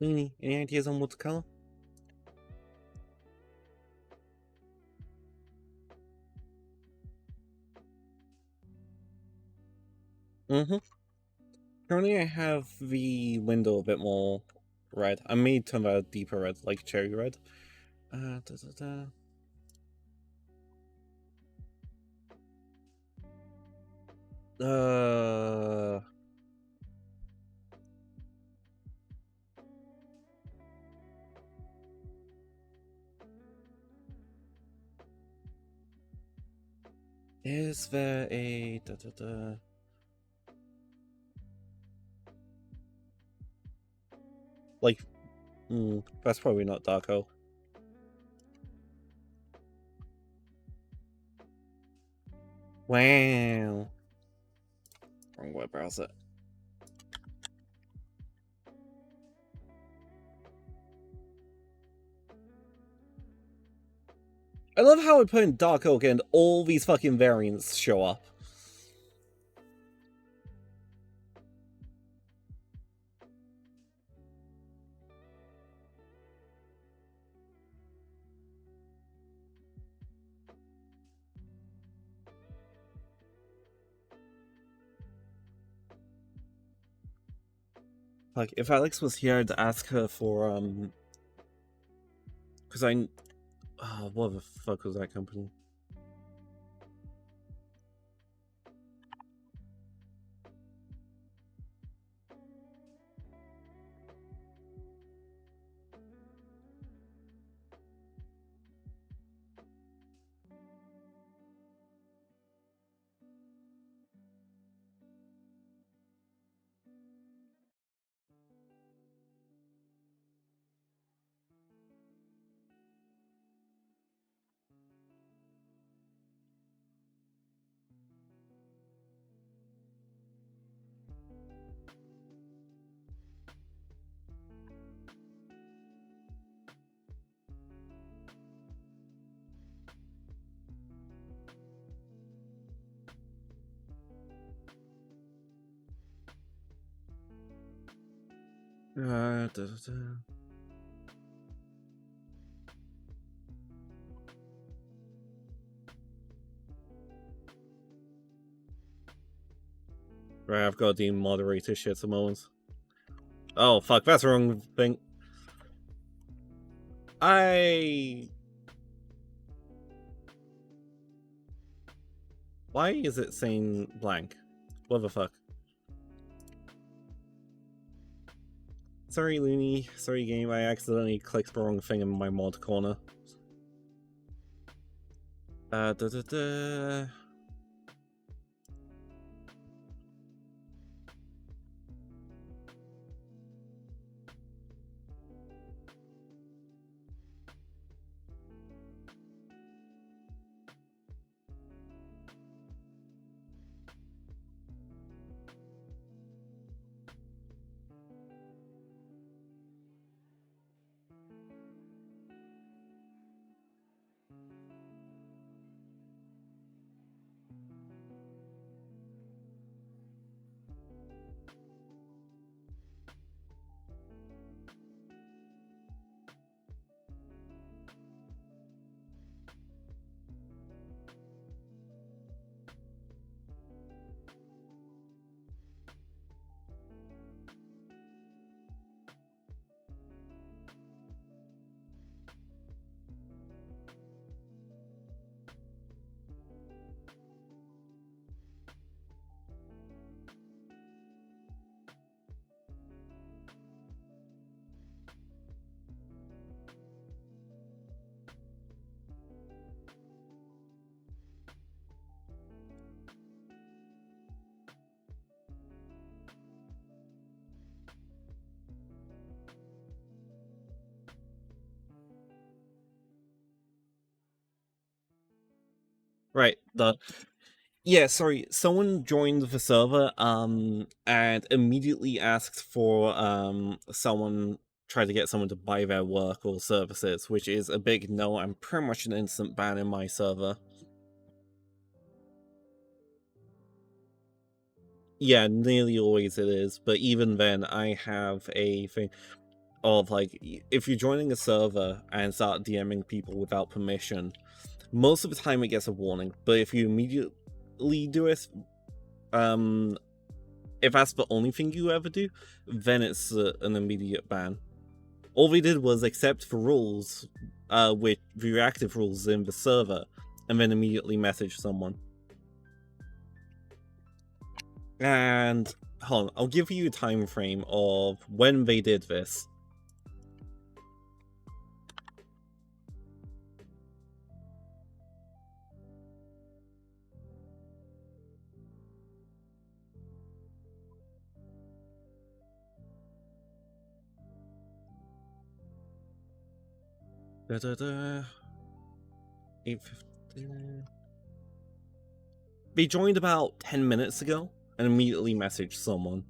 Looney, any ideas on what to color? Currently I have the window a bit more red. I may turn that deeper red, like cherry red. Da, da, da. Is there a like that's probably not Darko. Wow. Wrong web browser. I love how I put in Dark Oak and all these fucking variants show up. Like, if Alex was here, I'd ask her for, because what the fuck was that company? Da, da, da. Right, I've got the moderator shit at the moment. Oh, fuck, that's the wrong thing. Why is it saying blank? What the fuck? Sorry, Looney. Sorry, game. I accidentally clicked the wrong thing in my mod corner. Da da da. Right. Yeah, sorry. Someone joined the server and immediately asked for try to get someone to buy their work or services, which is a big no and pretty much an instant ban in my server. Yeah, nearly always it is, but even then I have a thing of like, if you're joining a server and start DMing people without permission, most of the time it gets a warning, but if you immediately do it, if that's the only thing you ever do, then it's an immediate ban. All they did was accept the rules, with the reactive rules in the server, and then immediately message someone. And hold on, I'll give you a time frame of when they did this. Da, da, da. 8:15. They joined about 10 minutes ago and immediately messaged someone.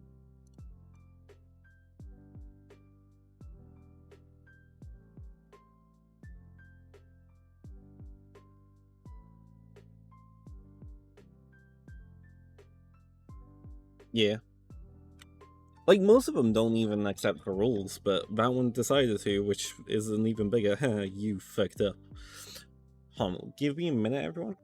Yeah. Like, most of them don't even accept the rules, but that one decided to, which is an even bigger, you fucked up. Hold on, give me a minute, everyone.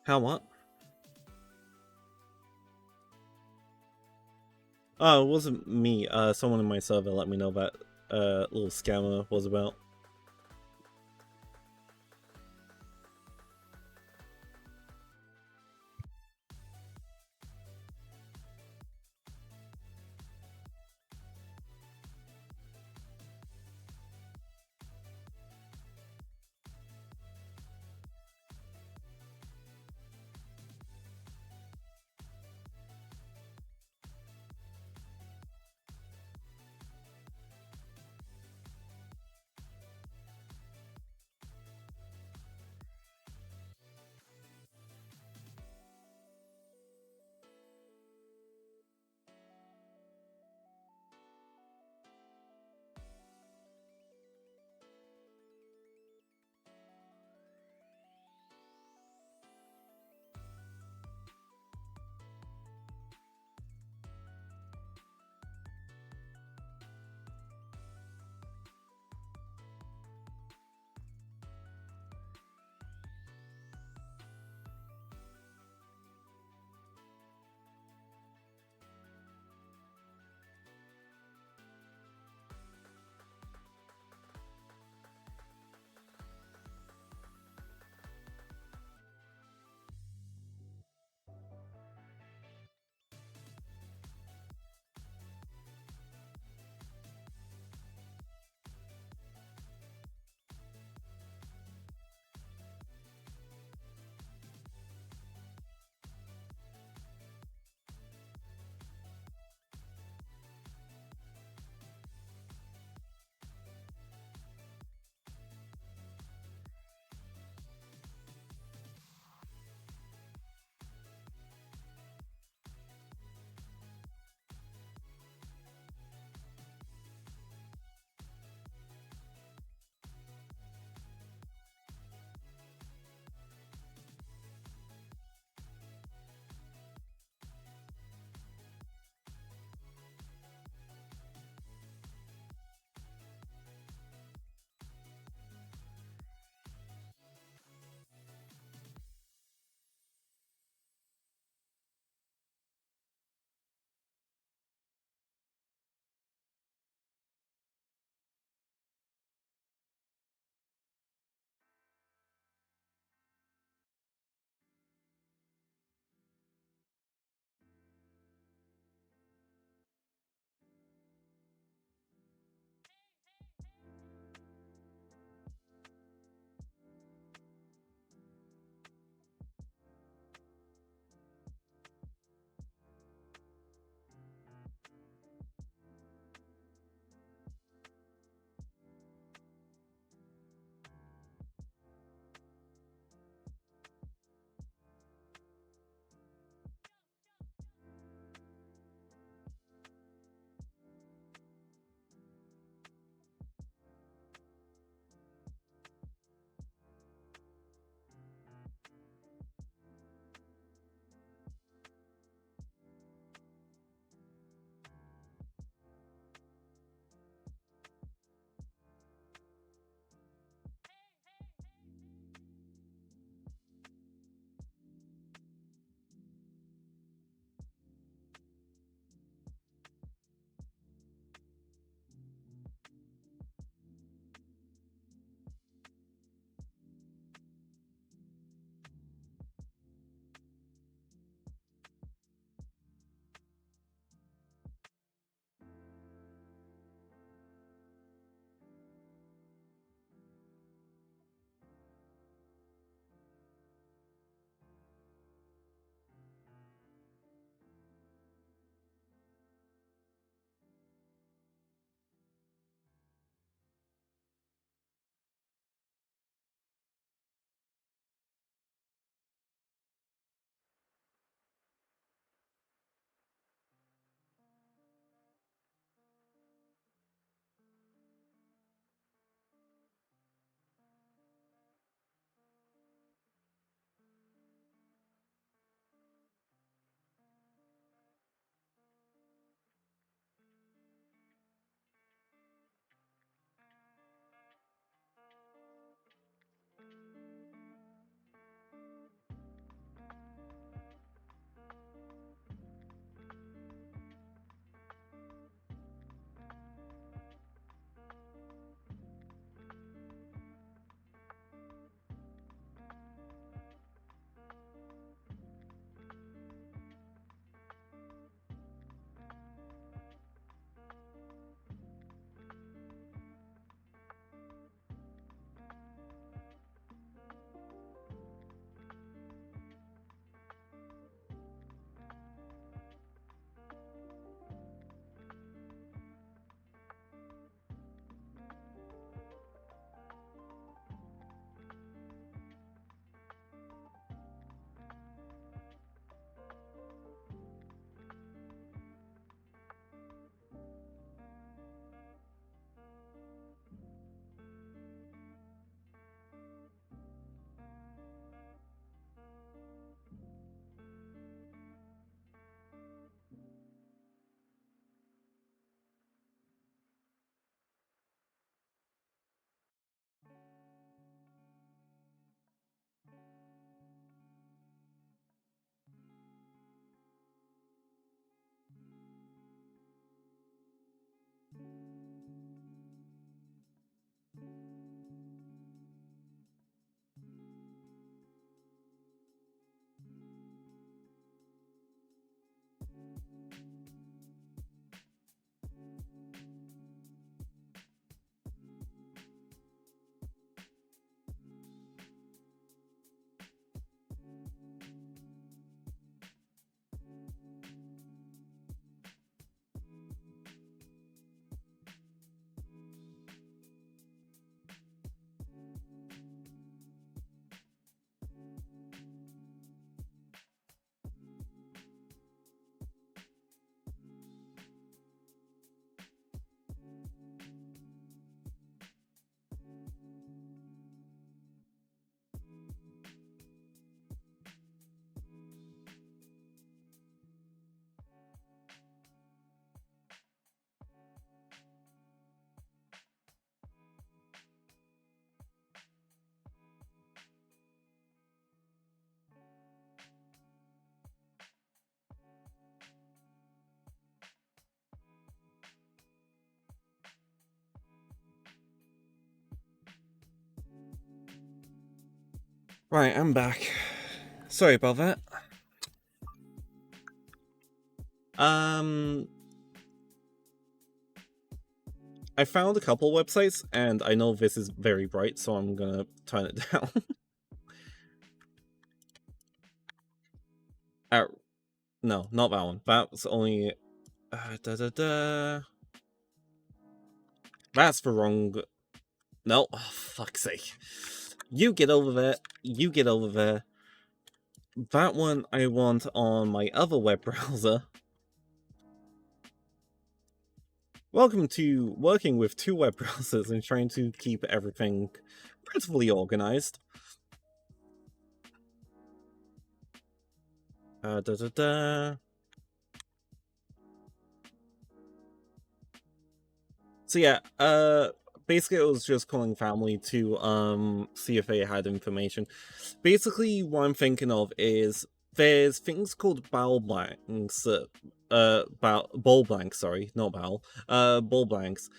How what? Oh, it wasn't me. Someone in my server let me know that little scammer was about. Right, I'm back. Sorry about that. I found a couple websites, and I know this is very bright, so I'm gonna turn it down. No, not that one. That's only... That's the wrong... No, oh, fuck's sake. You get over there. You get over there. That one I want on my other web browser. Welcome to working with two web browsers and trying to keep everything relatively organized. So yeah, basically it was just calling family to see if they had information. Basically what I'm thinking of is there's things called bowel blanks, ball blanks, sorry, not bowel, ball blanks.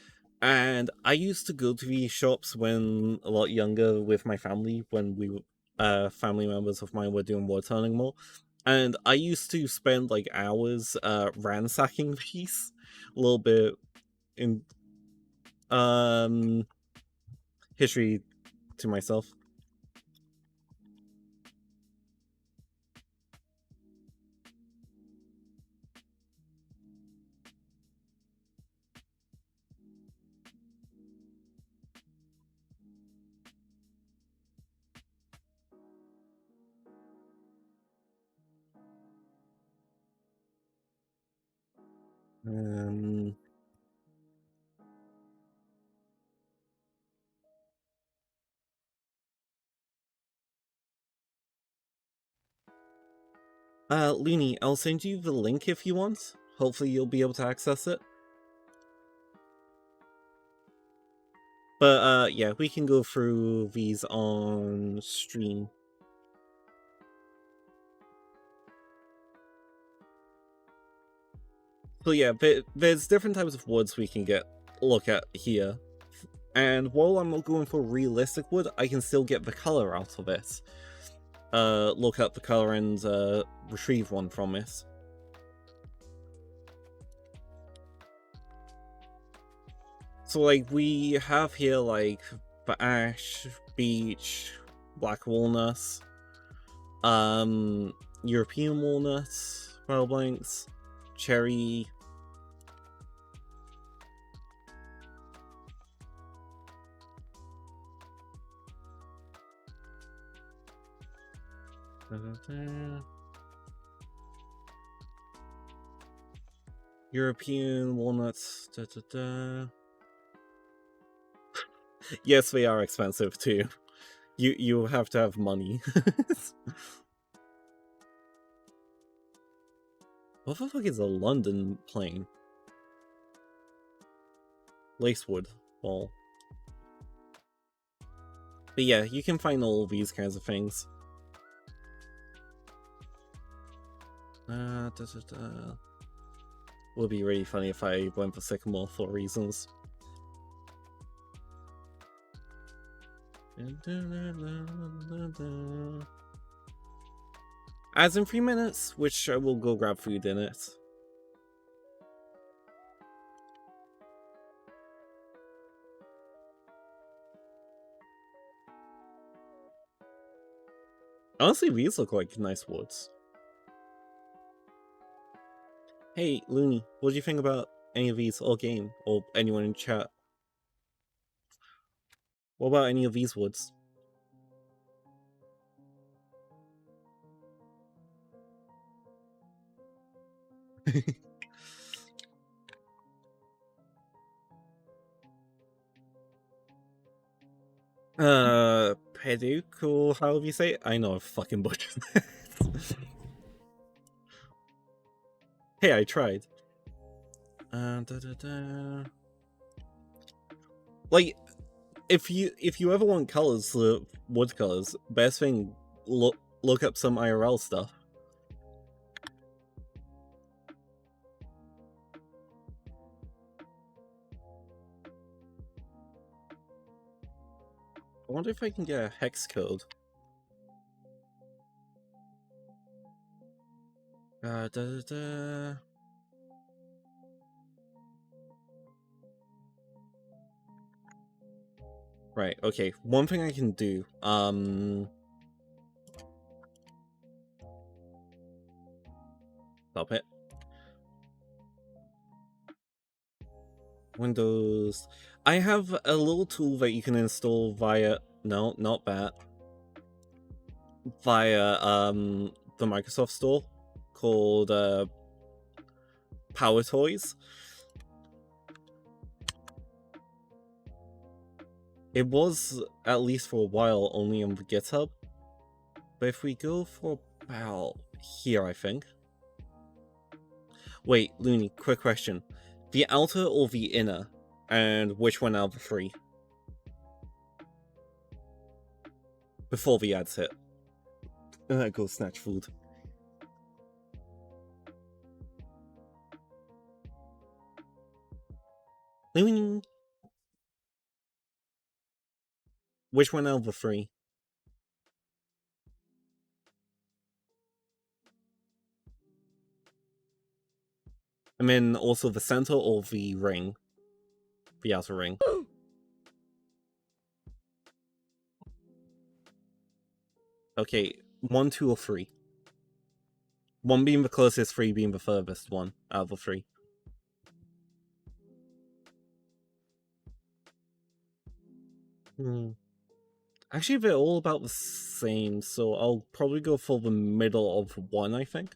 And I used to go to these shops when a lot younger with my family, when we family members of mine were doing word turning more. And I used to spend like hours ransacking these, a little bit in history to myself. Looney, I'll send you the link if you want. Hopefully you'll be able to access it. But, yeah, we can go through these on stream. So yeah, there's different types of woods we can look at here. And while I'm not going for realistic wood, I can still get the color out of it. Look up the color and retrieve one from it. So like we have here like the ash, beech, black walnuts, European walnuts, wild blanks, cherry. European walnuts. Yes, they are expensive too. You have to have money. What the fuck is a London plane? Lacewood ball. But yeah, you can find all these kinds of things. Would be really funny if I went for sycamore for reasons. As in 3 minutes, which I will go grab food in it. Honestly, these look like nice woods. Hey, Looney, what do you think about any of these or game? Or anyone in chat? What about any of these woods? Peduk, or however you say it? I know I fucking butchered that. Hey, I tried. Like, if you ever want colors, wood colors, best thing, look up some IRL stuff. I wonder if I can get a hex code. Da, da, da. Right, okay. One thing I can do. Stop it. Windows. I have a little tool that you can install via. No, not that. Via the Microsoft Store called Power Toys. It was, at least for a while, only on the GitHub. But if we go for about here, I think. Wait, Looney, quick question. The outer or the inner? And which one out of the three? Before the ads hit. Go snatch food. Looney! Which one out of the three? I mean, also the center or the ring? The outer ring. Okay, 1, 2, or 3? 1 being the closest, 3 being the furthest one out of the 3. Actually, they're all about the same, so I'll probably go for the middle of 1, I think.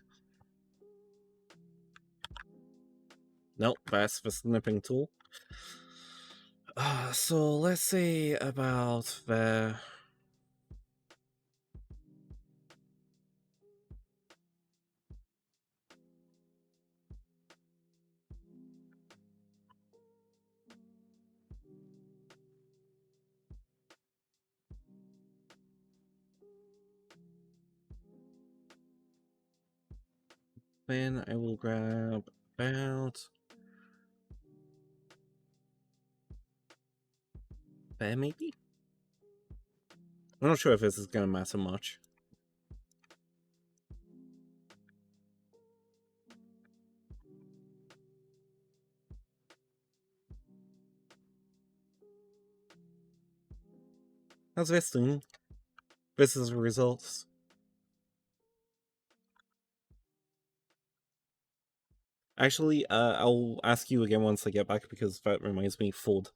Nope, that's the snipping tool. So let's say about there. Then I will grab about there, maybe? I'm not sure if this is gonna matter much. How's this doing? This is the results. Actually, I'll ask you again once I get back because that reminds me, food.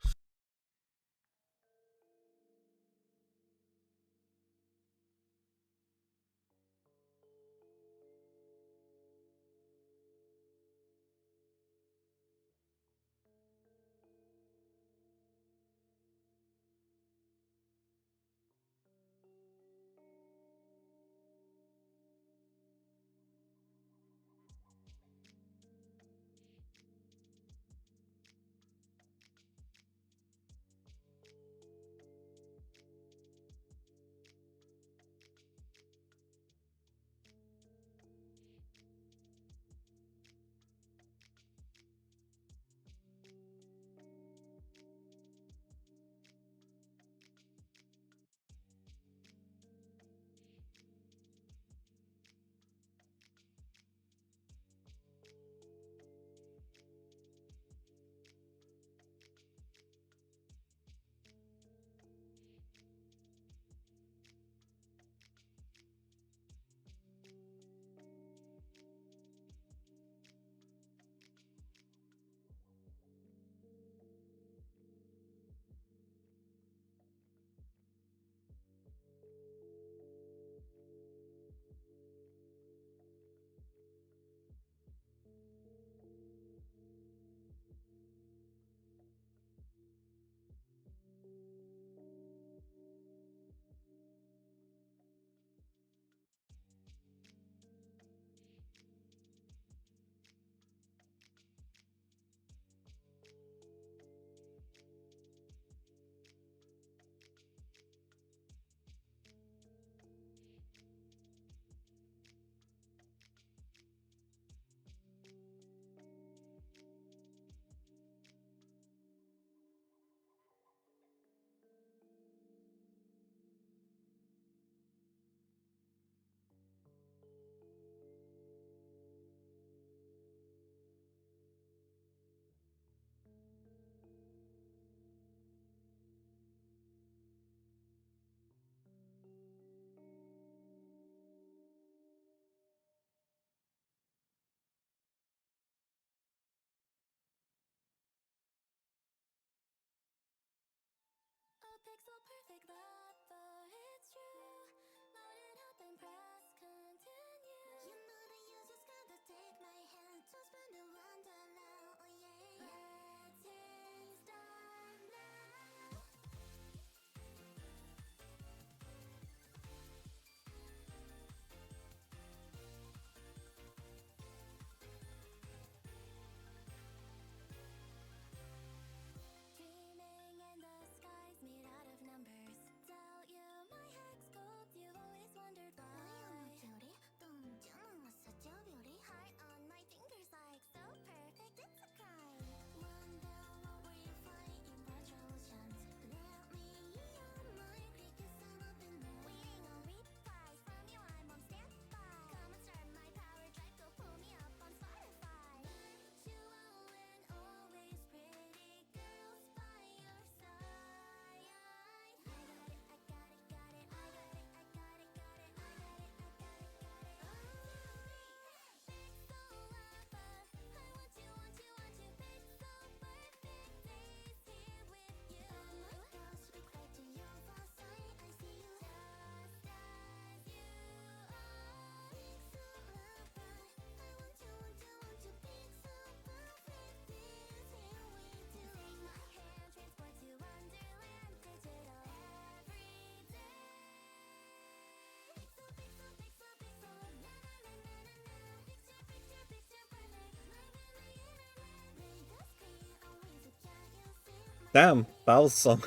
Damn, that was song.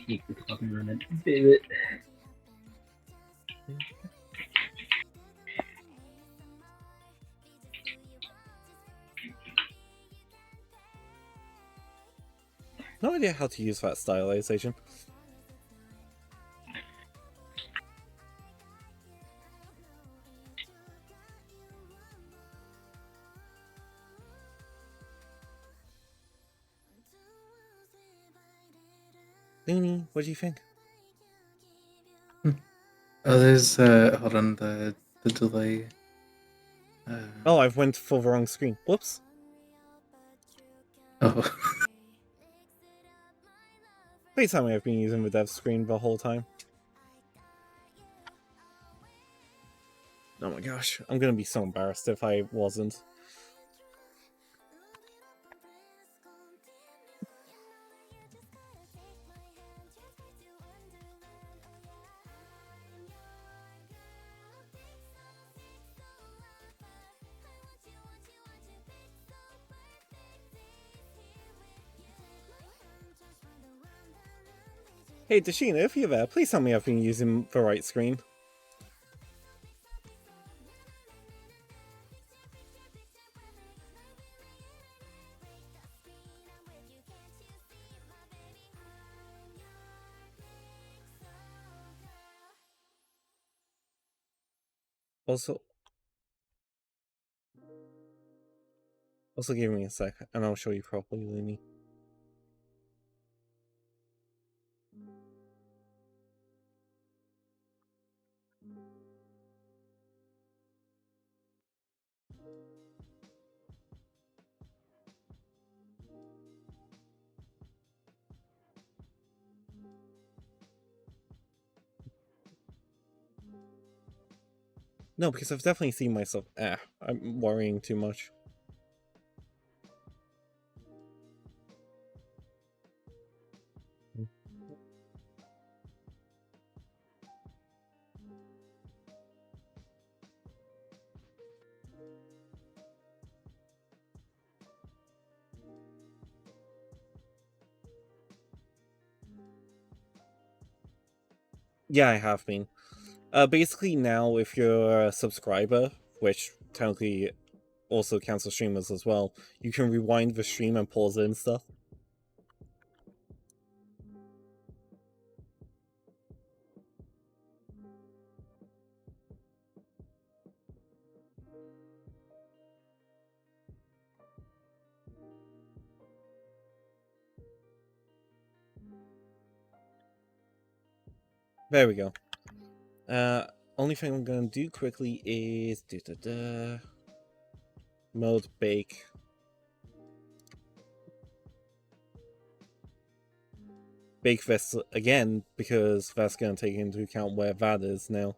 Keep the copyright, baby. No idea how to use that stylization. Looney, what do you think? Oh, there's hold on, the delay. Oh, I've went for the wrong screen. Whoops. Oh. Please tell me I've been using the dev screen the whole time. Oh my gosh, I'm gonna be so embarrassed if I wasn't. Hey Dashina, if you're there, please tell me I've been using the right screen. Also give me a sec, and I'll show you properly, Looney. No, because I've definitely seen myself. I'm worrying too much. Yeah, I have been. Basically now, if you're a subscriber, which technically also counts as streamers as well, you can rewind the stream and pause it and stuff. There we go. Only thing I'm gonna do quickly is mode bake. bake this again, because that's going to take into account where that is now.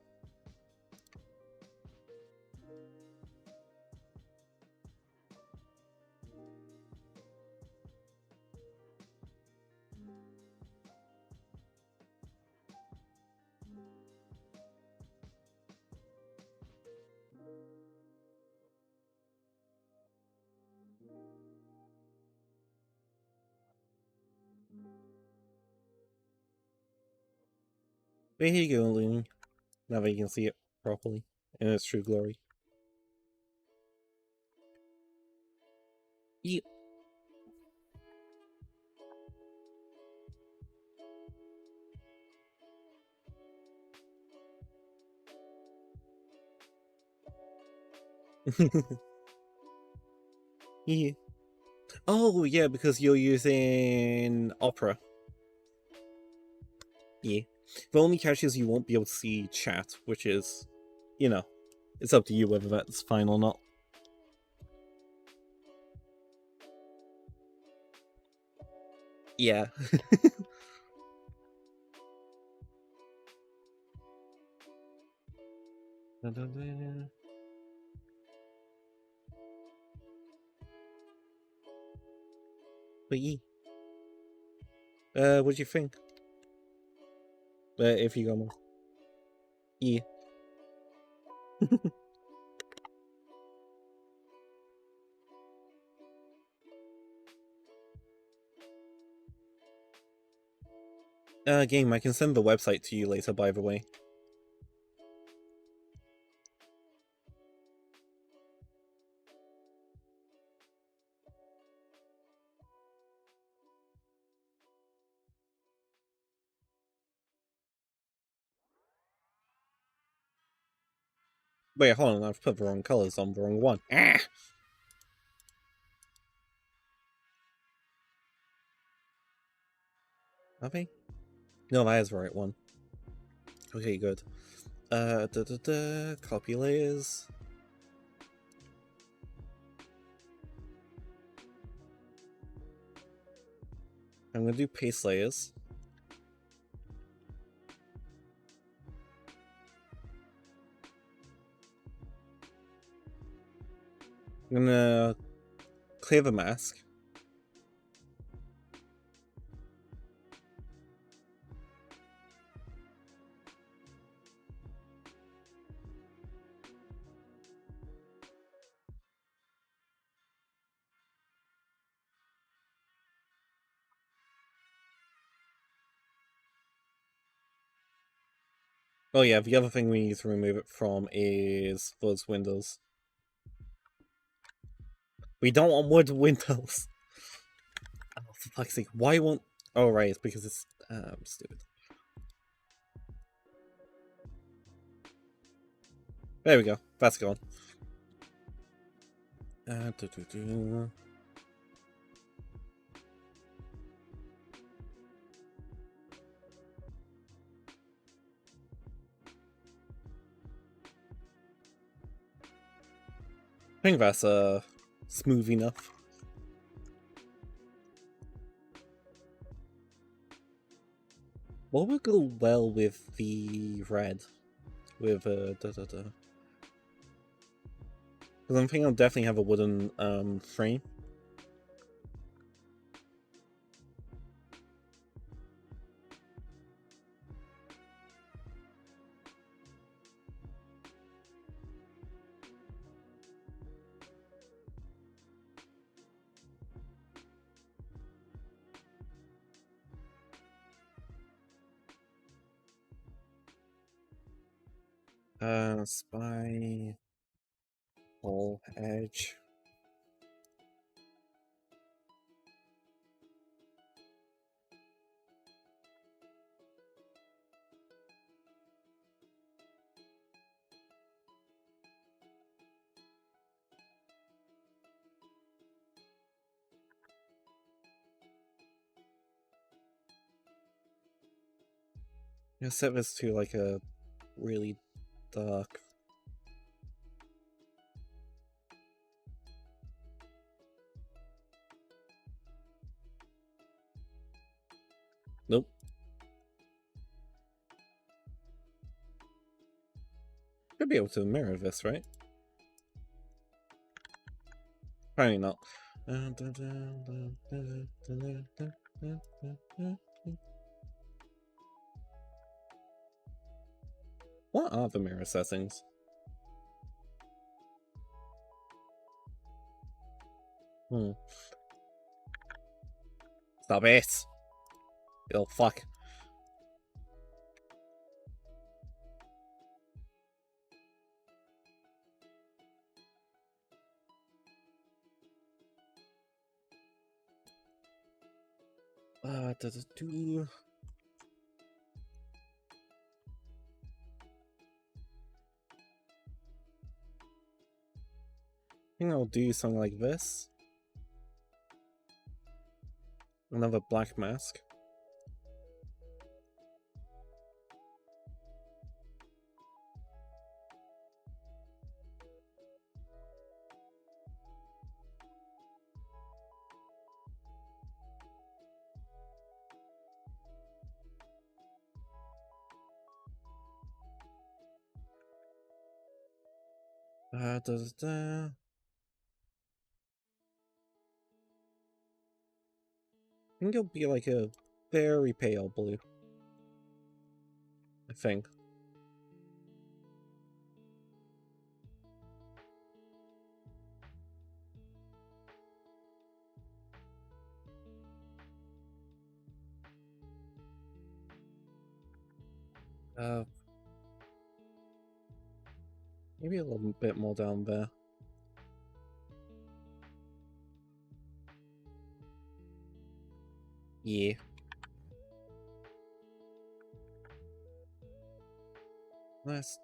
But here you go, Looney. Now that you can see it properly in its true glory. Yep. Yeah. Oh, yeah, because you're using Opera. Yeah. The only catch is you won't be able to see chat, which is, you know, it's up to you whether that's fine or not. Yeah. But yeah. What do you think? If you go more. Yeah. Game, I can send the website to you later, by the way. Wait, hold on, I've put the wrong colors on the wrong one. Ah! Are they? No, that is the right one. Okay, good. Copy layers. I'm gonna do paste layers. I'm gonna clear the mask. Oh yeah, the other thing we need to remove it from is those windows. We don't want wood windows. Oh, for fuck's sake, why won't... Oh right, it's because it's stupid. There we go, that's gone. I think that's smooth enough. What would go well with the red? With Because I'm thinking I'll definitely have a wooden frame. Spy hole edge. I'm gonna set this to like a really dark. Nope, Should be able to mirror this, right? Probably not. What are the mirror settings? Stop it! Oh fuck. Do. I think I'll do something like this. Another black mask. I think it'll be like a very pale blue. I think. Maybe a little bit more down there. Yeah. Let's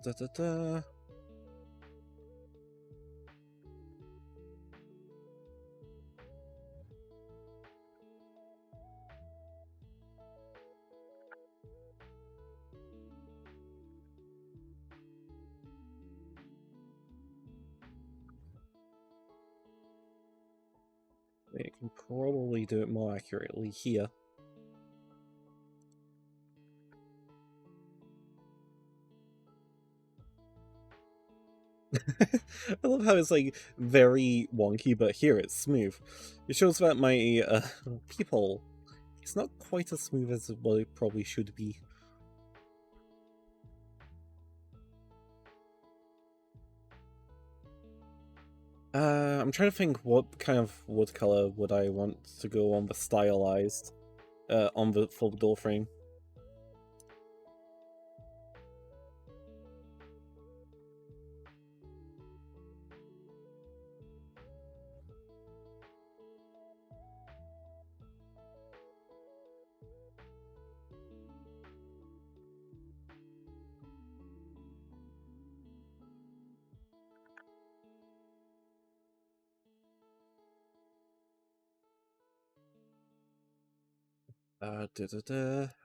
We can probably do it more accurately here. I love how it's like very wonky, but here it's smooth. It shows that my people, it's not quite as smooth as what it probably should be. I'm trying to think what kind of wood color would I want to go on the stylized, on the full door frame.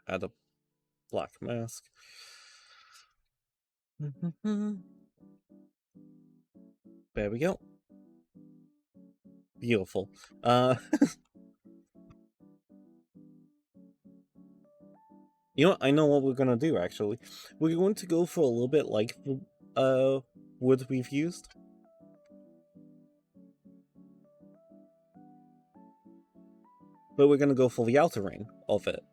Add a black mask. There we go. Beautiful. You know what? I know what we're gonna do, actually. We're going to go for a little bit like the wood we've used. But we're gonna go for the outer ring of it.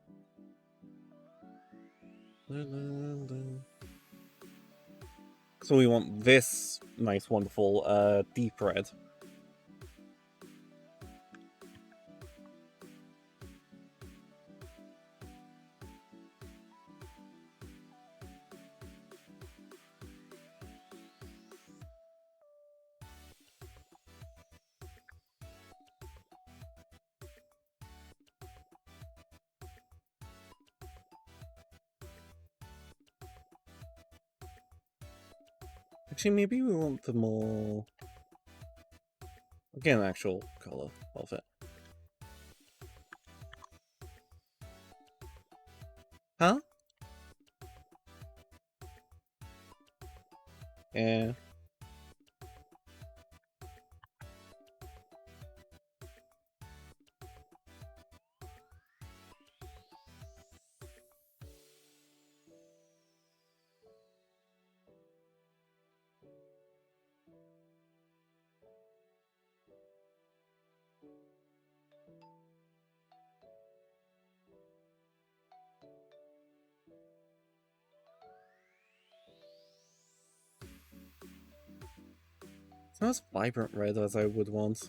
So we want this nice, wonderful, deep red. Actually, maybe we want the more... Again, actual color of it. Huh? Yeah. It's not as vibrant red as I would want.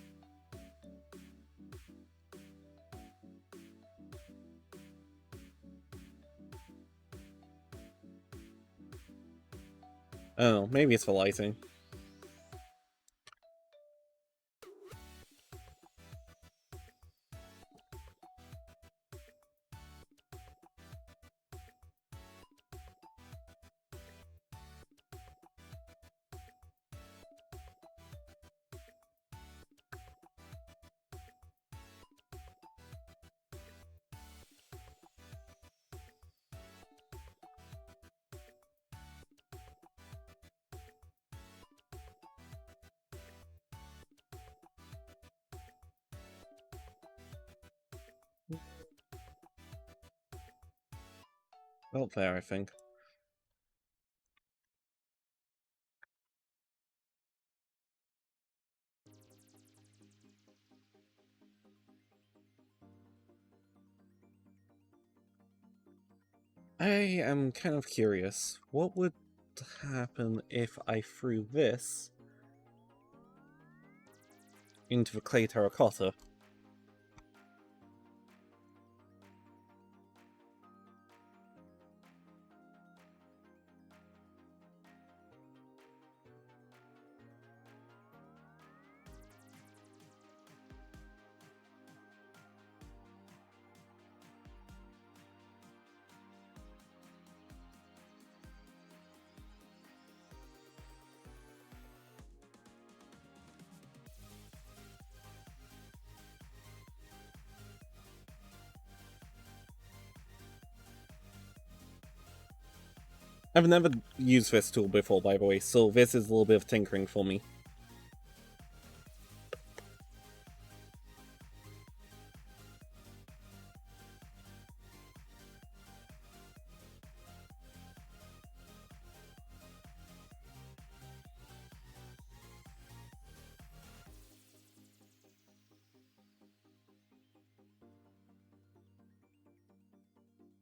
Oh, maybe it's for lighting. Well, there, I think. I am kind of curious. What would happen if I threw this into the clay terracotta? I've never used this tool before, by the way, so this is a little bit of tinkering for me.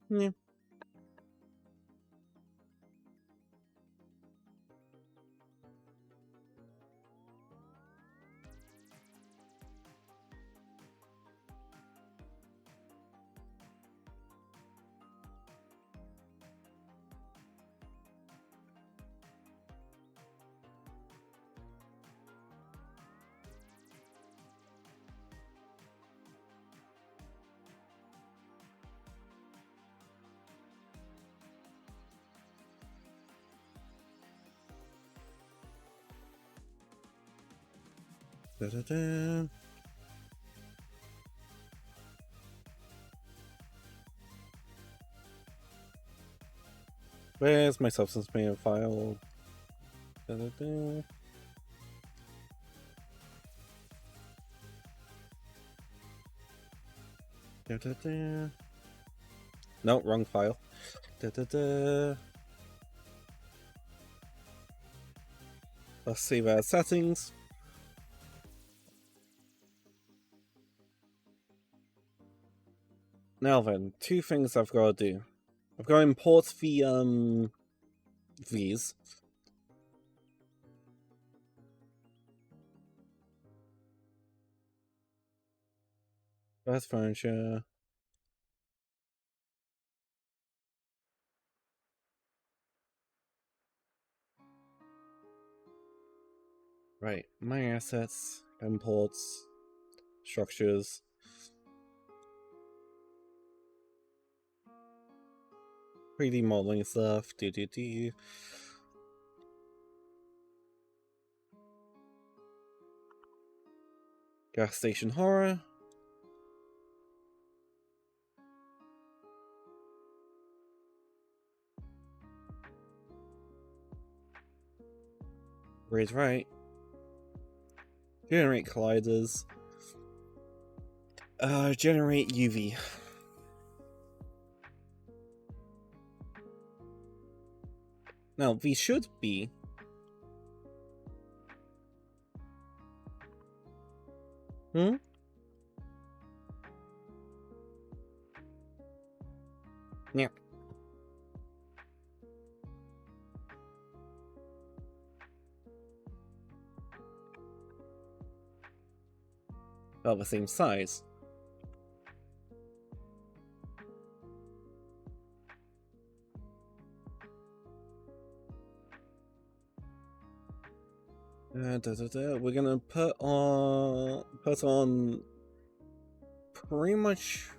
Yeah. Da -da -da. Where's my substance main file? Da -da -da. Da -da -da. No, wrong file. Da -da -da. Let's save our settings. Now then, two things I've got to do. I've got to import the these. That's furniture. Right, my assets, imports, structures. 3D modeling stuff. Do. Gas station horror. Raise right. Generate colliders. Generate UV. Now, these should be... Hmm? Yeah. about the same size. We're gonna put on pretty much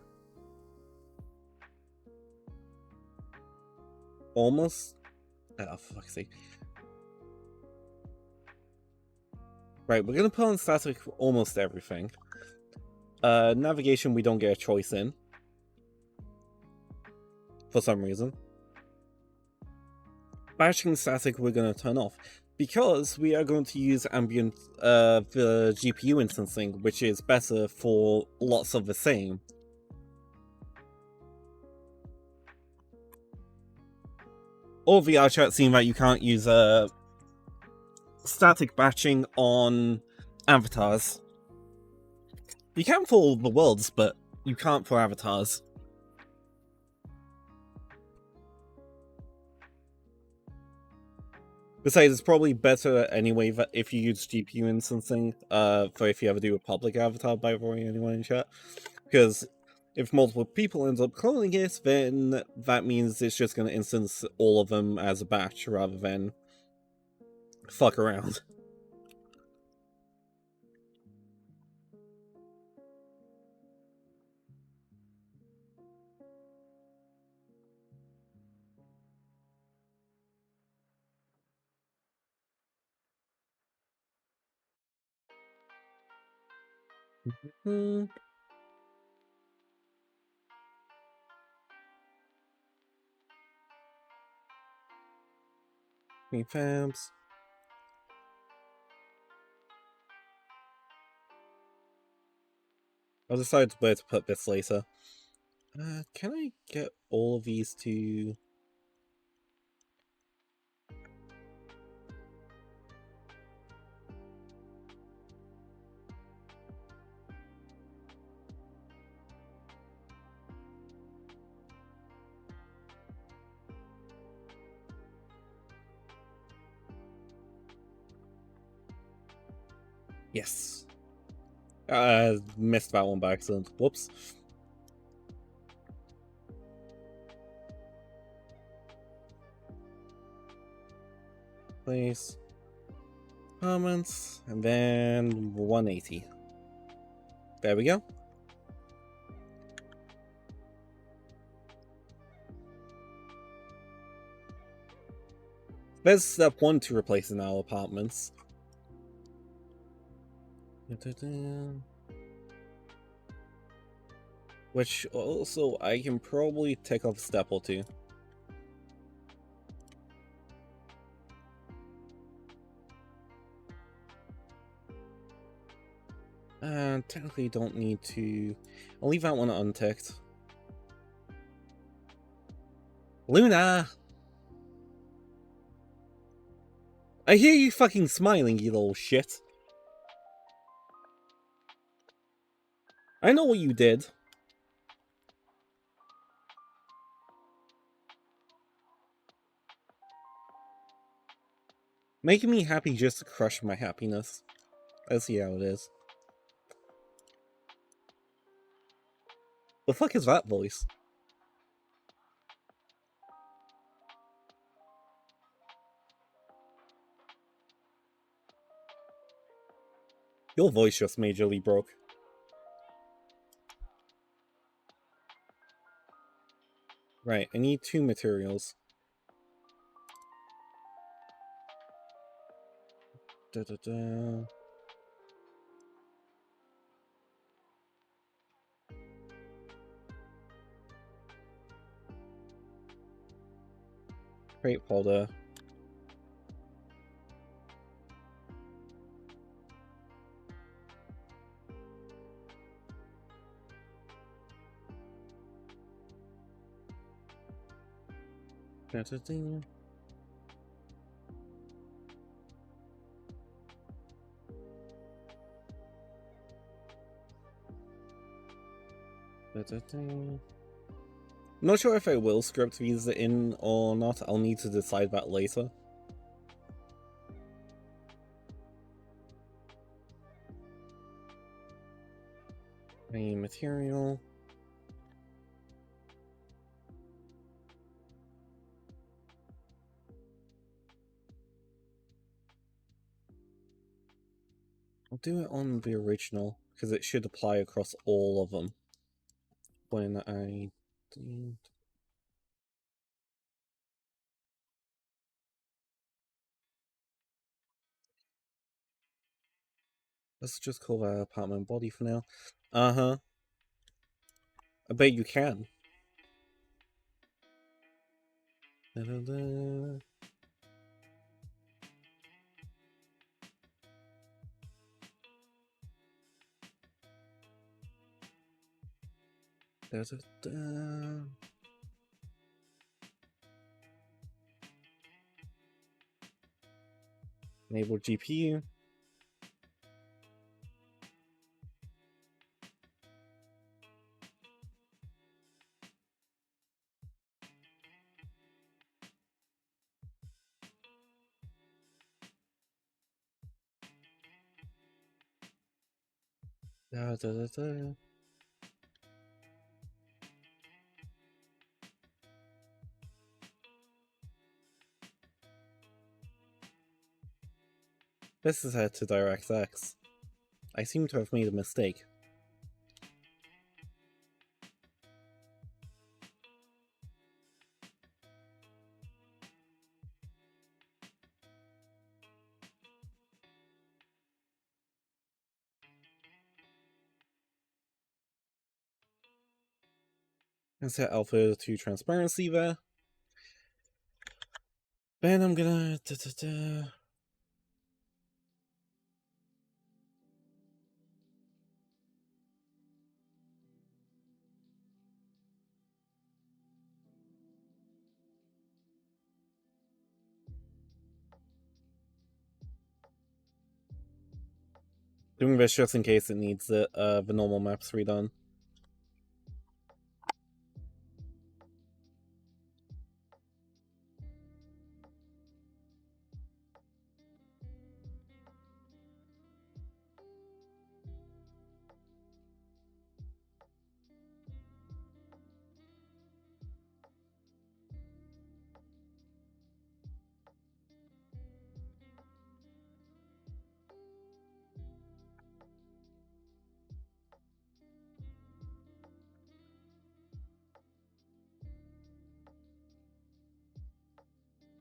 almost. Oh, for fuck's sake! Right, we're gonna put on static for almost everything. Navigation we don't get a choice in for some reason. Batching static we're gonna turn off, because we are going to use ambient the GPU instancing, which is better for lots of the same. Or VR chat seeing that you can't use static batching on avatars. You can for the worlds, but you can't for avatars. Besides, it's probably better anyway that if you use GPU instancing, for if you ever do a public avatar, by the way, anyone in chat. Because if multiple people end up cloning it, then that means it's just going to instance all of them as a batch rather than fuck around. Fabs. I'll decide where to put this later. Can I get all of these to... Yes. Missed that one by accident. Whoops. Place. Comments. And then 180. There we go. There's step 1 to replace in our apartments. Which also I can probably take off a step or two. Technically don't need to... I'll leave that one unticked. Luna! I hear you fucking smiling, you little shit. I know what you did. Making me happy just to crush my happiness. Let's see how it is. The fuck is that voice? Your voice just majorly broke. Right, I need 2 materials. Crate folder. Not sure if I will script these in or not. I'll need to decide that later. Any material. I'll do it on the original, because it should apply across all of them. When I... Let's just call that apartment body for now. Uh-huh. I bet you can. Da-da-da. Da-da-da. Enable GPU. Da-da-da-da. This is set to DirectX. I seem to have made a mistake. And set alpha to transparency there. Then I'm gonna... Da-da-da. Doing this just in case it needs the normal maps redone.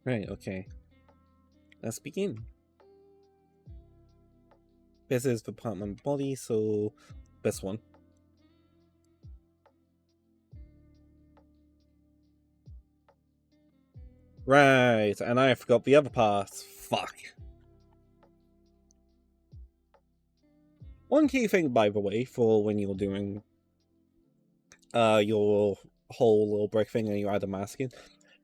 Right, okay. Let's begin. This is the apartment body, so this one. Right, and I forgot the other parts. Fuck. One key thing, by the way, for when you're doing your whole little brick thing and you add a mask in,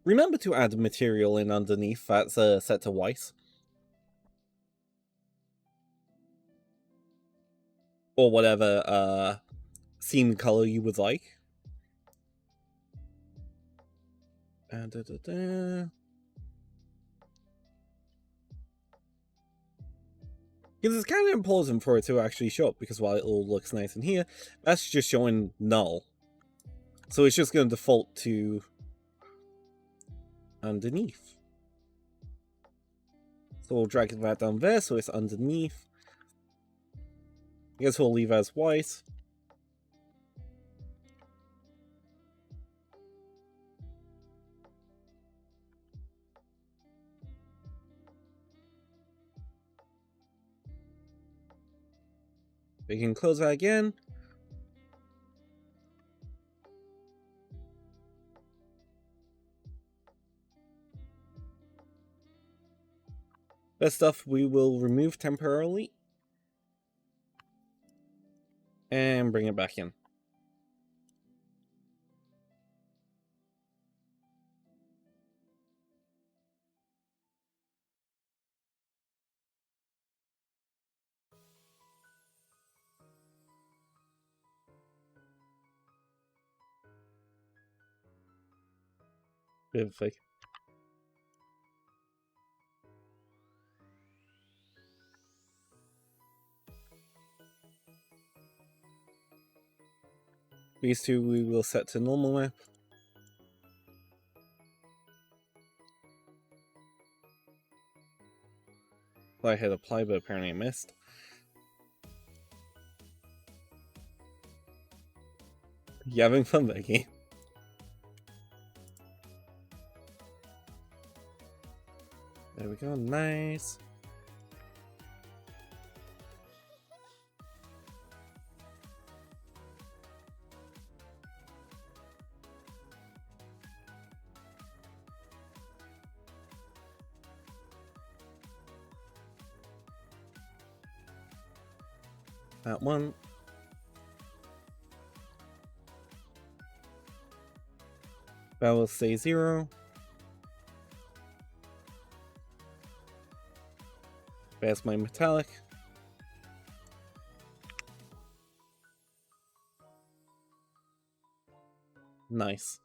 remember to add material in underneath that's set to white. Or whatever theme color you would like. Because it's kind of important for it to actually show up, because while it all looks nice in here, that's just showing null. So it's just going to default to underneath. So we'll drag that down there so it's underneath. I guess we'll leave as white. We can close that again. That stuff we will remove temporarily. And bring it back in. Bit of a fake. These two we will set to normal map. I hit apply, but apparently I missed. You having fun, Becky? There we go, nice. That one. That will stay 0. There's my metallic. Nice.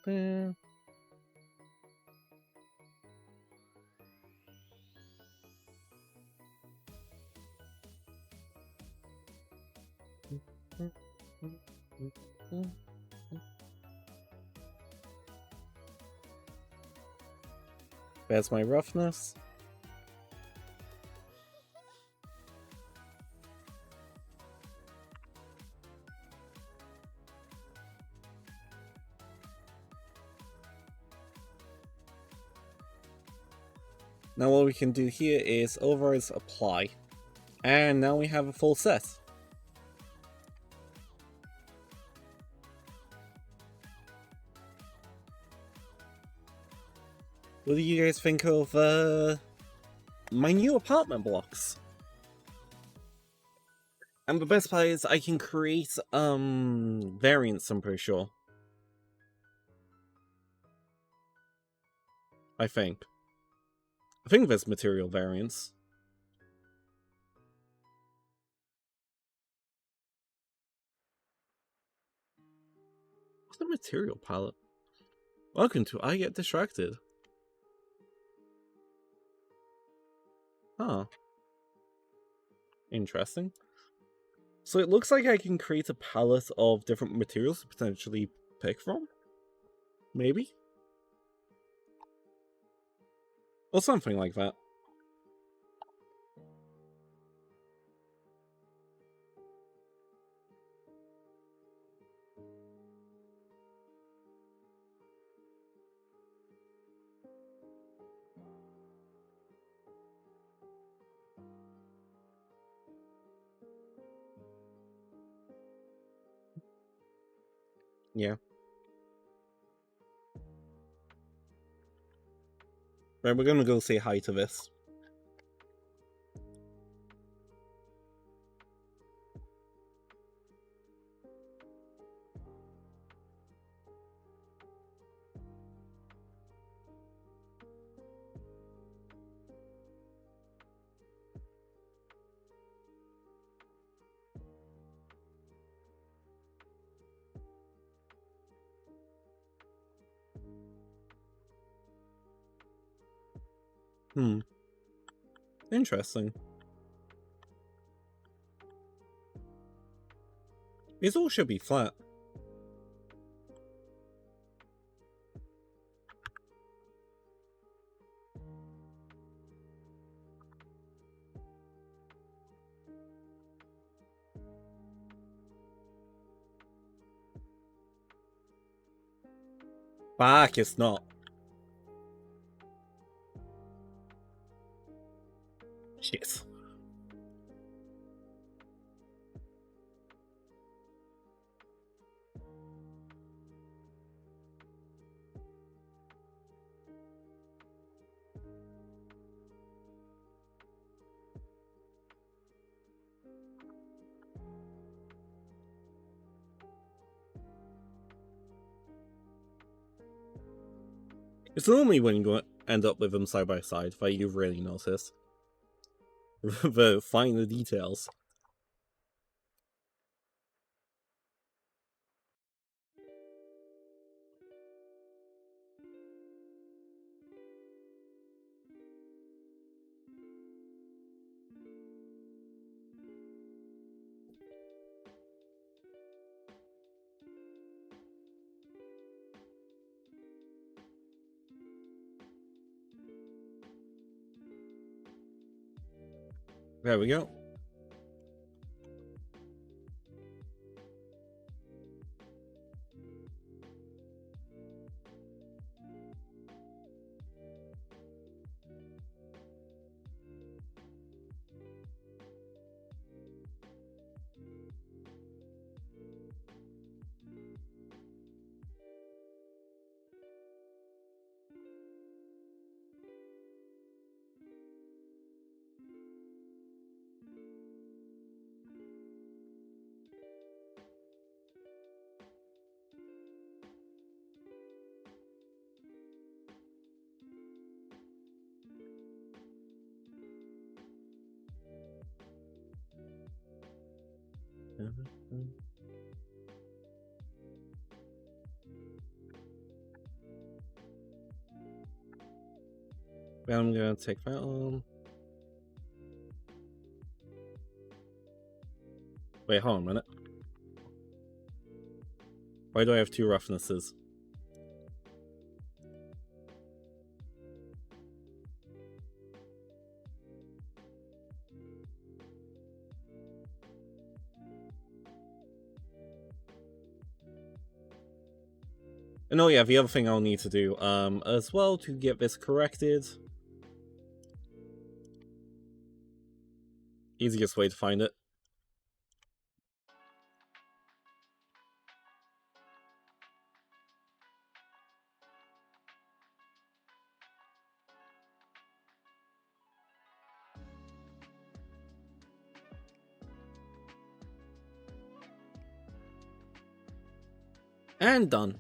There. There's my roughness. Now what we can do here is overrides apply. And now we have a full set. What do you guys think of my new apartment blocks? And the best part is I can create variants, I'm pretty sure. I think there's material variants. What's the material palette? Welcome to I Get Distracted. Huh. Interesting. So it looks like I can create a palette of different materials to potentially pick from? Maybe? Or something like that. Yeah. Right, we're gonna go say hi to this. Interesting. These all should be flat. Fuck, it's not. Shit. It's normally when you end up with them side by side that you really notice the finer details. There we go. I'm gonna take that on. Wait, hold on a minute. Why do I have 2 roughnesses? And oh yeah, the other thing I'll need to do, as well to get this corrected. Easiest way to find it. And done.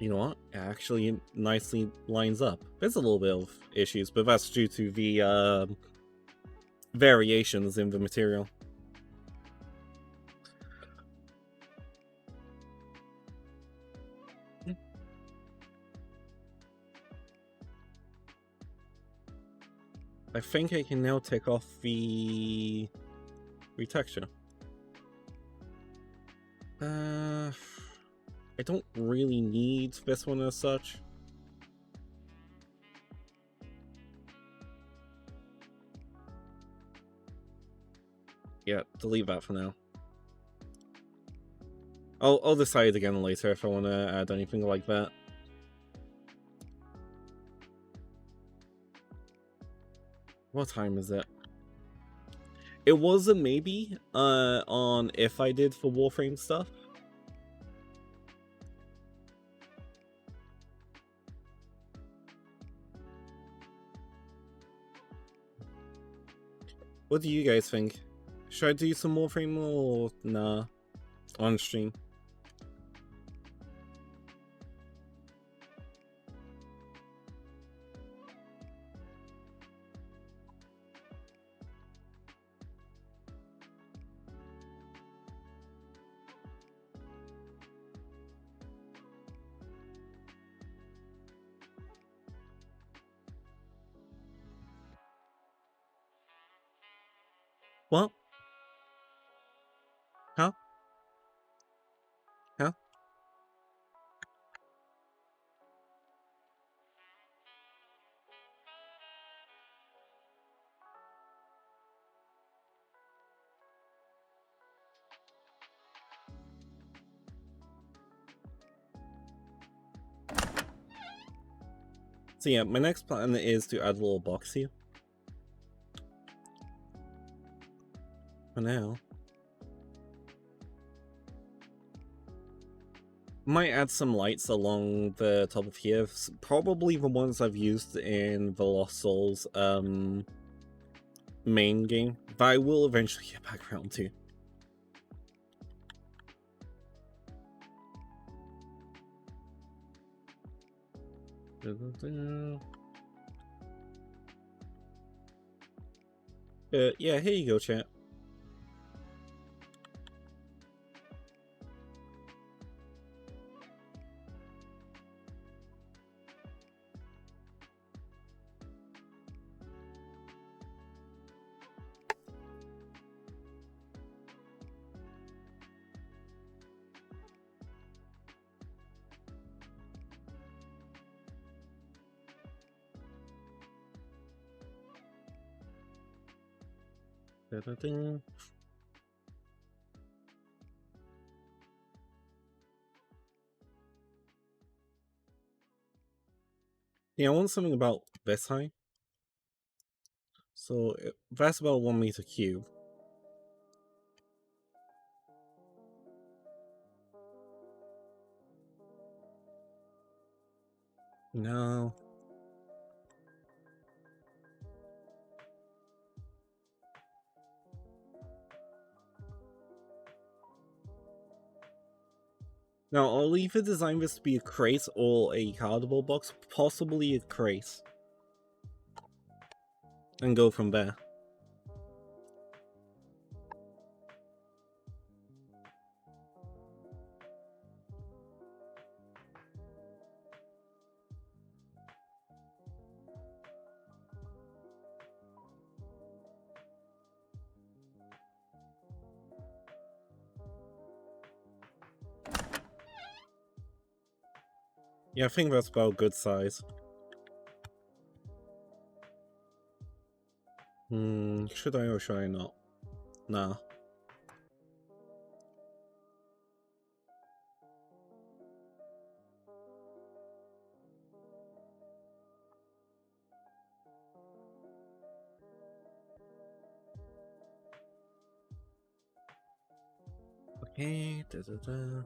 You know what? It actually nicely lines up. There's a little bit of issues, but that's due to the variations in the material. I think I can now take off the retexture. I don't really need this one as such. Yeah, delete that for now. I'll decide again later if I want to add anything like that. What time is it? It was a maybe on if I did for Warframe stuff. What do you guys think? Should I do some Warframe or nah on stream? What? Huh? Huh? So yeah, my next plan is to add a little box here. For now. Might add some lights along the top of here. Probably the ones I've used in the Lost Souls main game. But I will eventually get back around to. Yeah, here you go, chat. Da-da-ding. Yeah, I want something about this height. So that's about 1 meter cube. No. Now, I'll either design this to be a crate or a cardboard box, possibly a crate. And go from there. Yeah, I think that's about good size. Should I or should I not? Nah. Okay, da-da-da.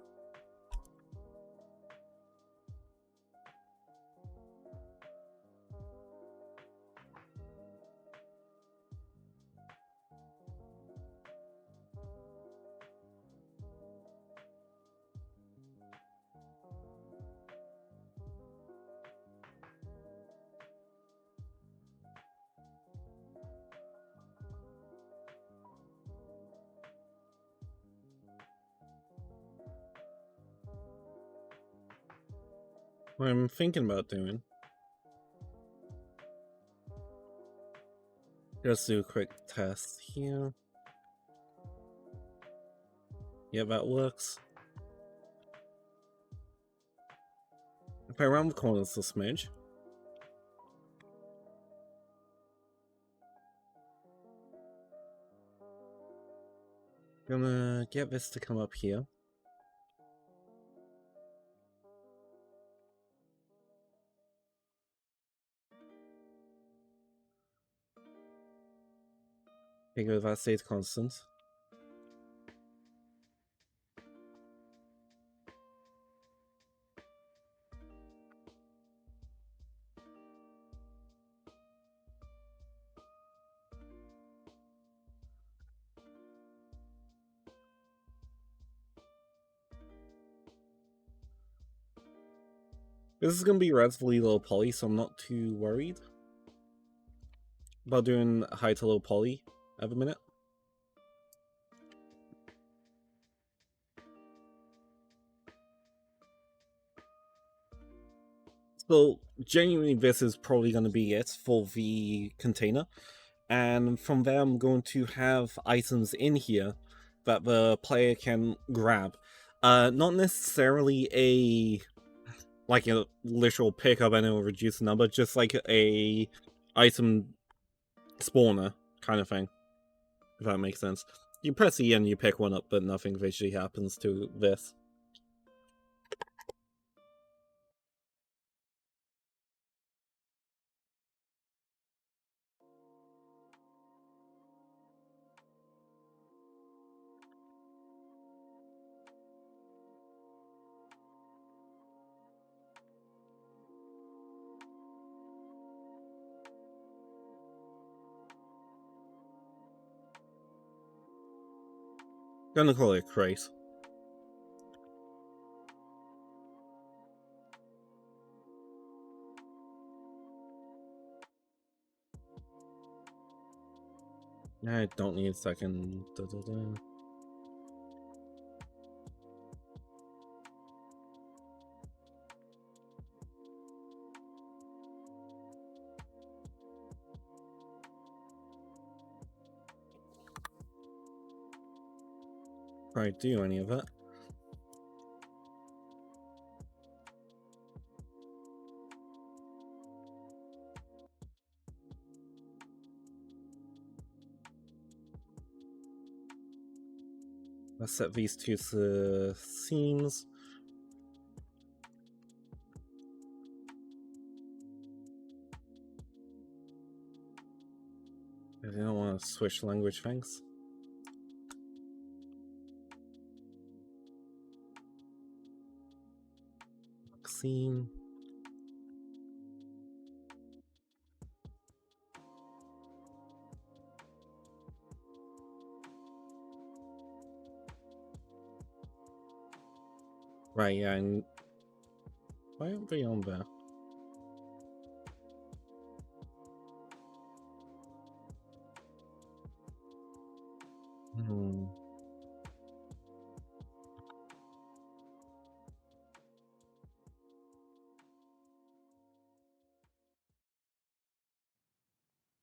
What I'm thinking about doing. Just do a quick test here. Yeah, that works. If I round the corners a smidge. Gonna get this to come up here. Okay, go, that stays constant. This is gonna be relatively low poly, so I'm not too worried about doing high to low poly at the minute. So genuinely, this is probably going to be it for the container, and from there I'm going to have items in here that the player can grab. Not necessarily a literal pickup and it'll reduce the number, just like a item spawner kind of thing, if that makes sense. You press E and you pick one up, but nothing visually happens to this. Gonna call it a crate. I don't need a second. Da-da-da. Right, do any of that. Let's set these two to seams. I don't want to switch language, thanks. Seam. Right, yeah, and why aren't they on there? Hmm.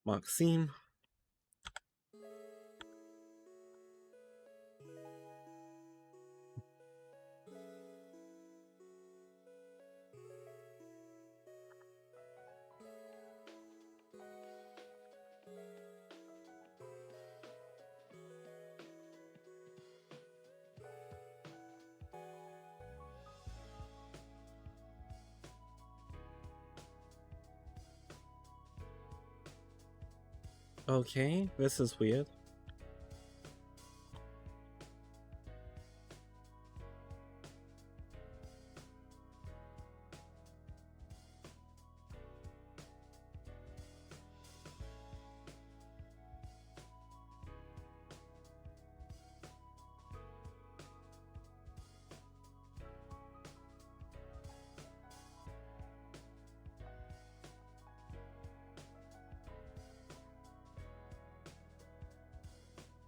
Mark seam. Okay, this is weird.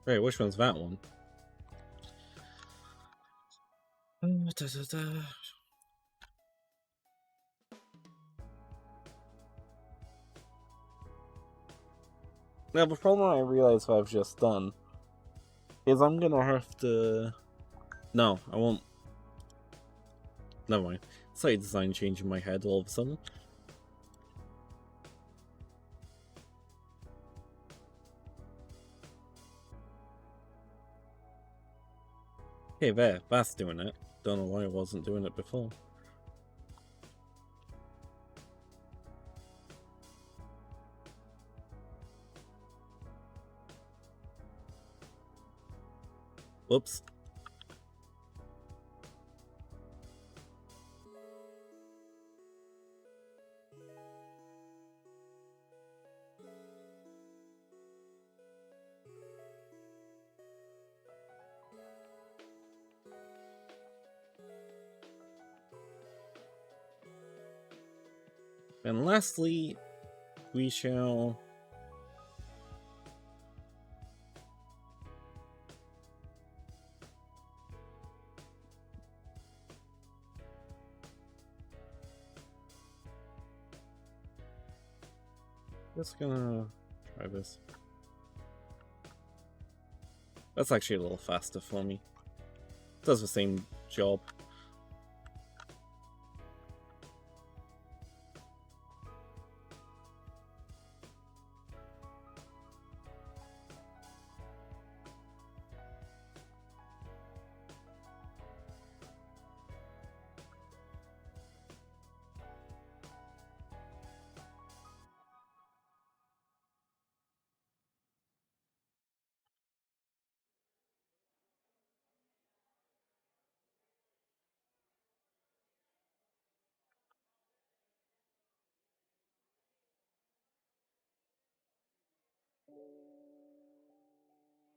Wait, which one's that one? Now, the problem I realize I've just done is I'm gonna have to... No, I won't. Never mind. Site design change in my head all of a sudden. Okay, there. That's doing it. Don't know why I wasn't doing it before. Whoops. And lastly, we shall... Just gonna try this. That's actually a little faster for me. Does the same job.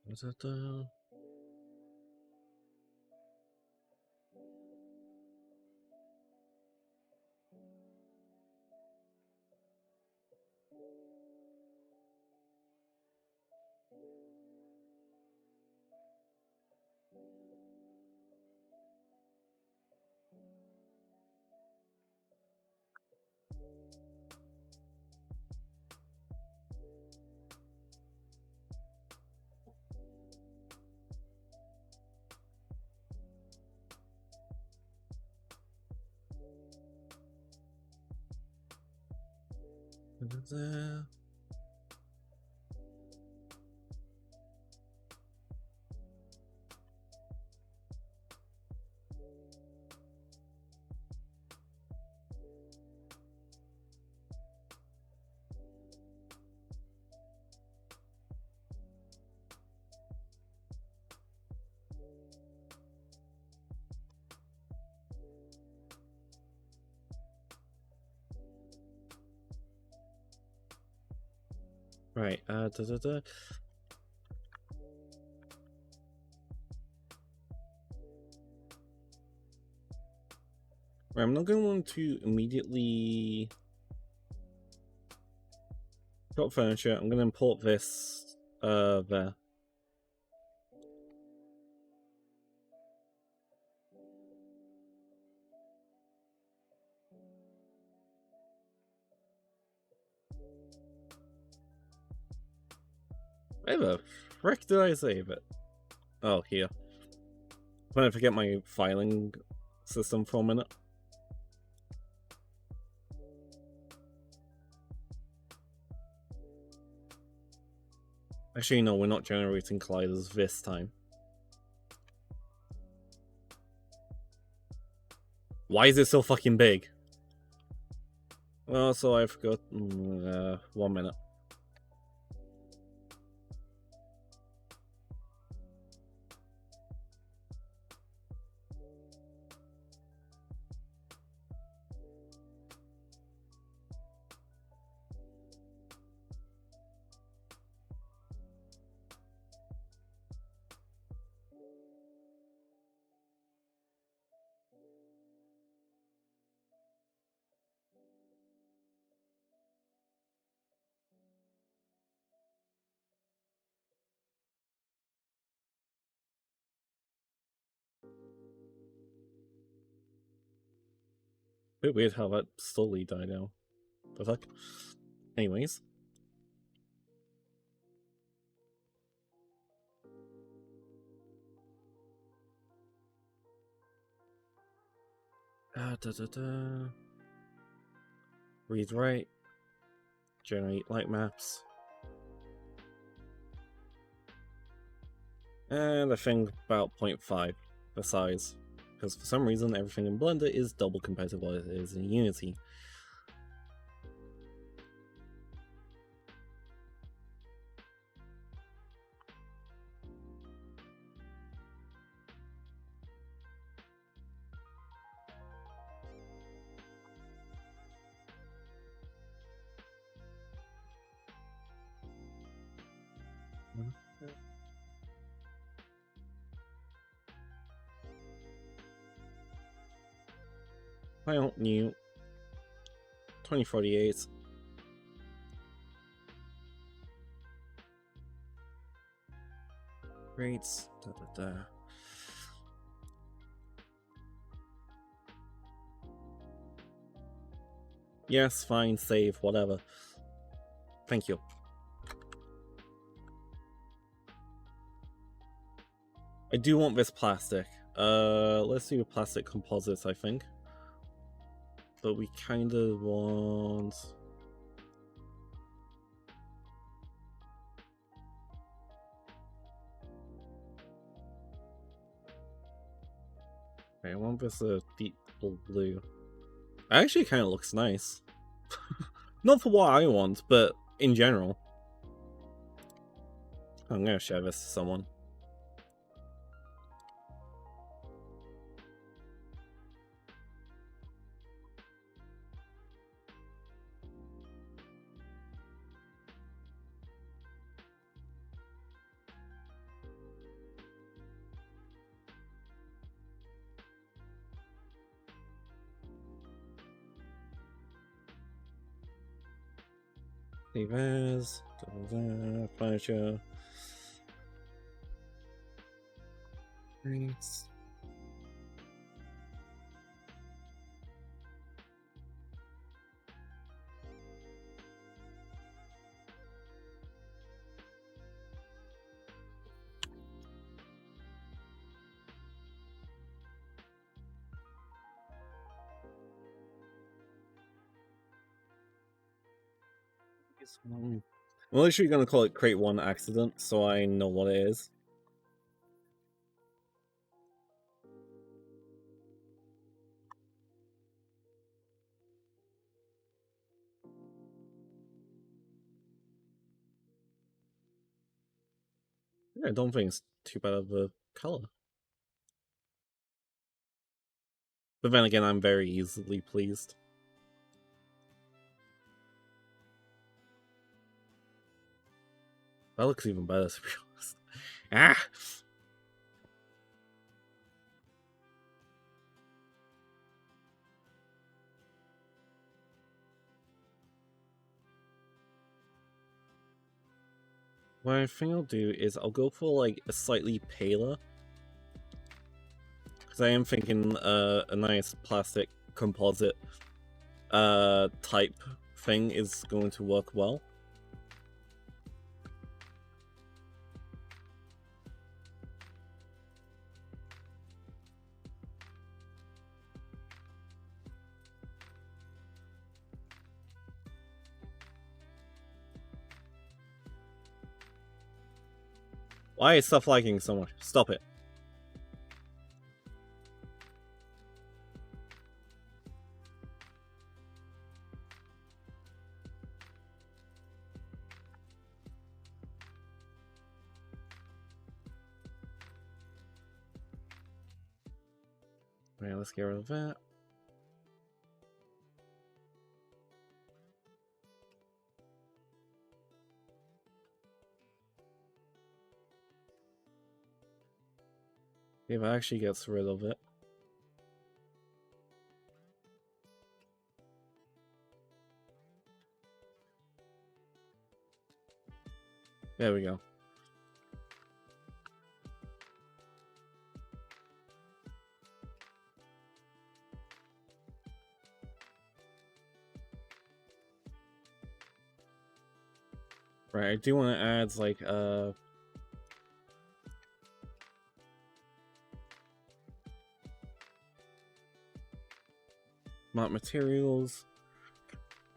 Is it Right, Right, I'm not going to want to immediately drop furniture. I'm going to import this there. Where the frick did I save it? Oh, here. I'm going to forget my filing system for a minute. Actually, no, we're not generating colliders this time. Why is it so fucking big? Well, so I've got 1 minute. Bit weird how that slowly died out. The fuck? Anyways. Read write. Generate light maps. And I think about 0.5 the size. Because for some reason everything in Blender is double compared to what it is in Unity. File new 2048. Rates. Yes, fine, save, whatever. Thank you. I do want this plastic. Let's do plastic composites, I think. But we kind of want... Okay, I want this deep blue. Actually, kind of looks nice. Not for what I want, but in general. I'm gonna share this to someone. Save as, furniture. Rates. I'm literally gonna call it Crate 1 Accident, so I know what it is. Yeah, I don't think it's too bad of a color. But then again, I'm very easily pleased. That looks even better, to be honest. Ah! What I think I'll do is I'll go for like a slightly paler. Because I am thinking a nice plastic composite type thing is going to work well. Why is stuff lagging so much? Stop it. Alright, let's get rid of that. If it actually gets rid of it. There we go. Right, I do want to add like matte materials.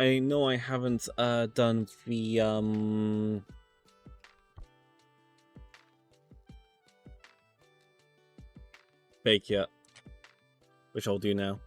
I know I haven't done the bake yet, which I'll do now.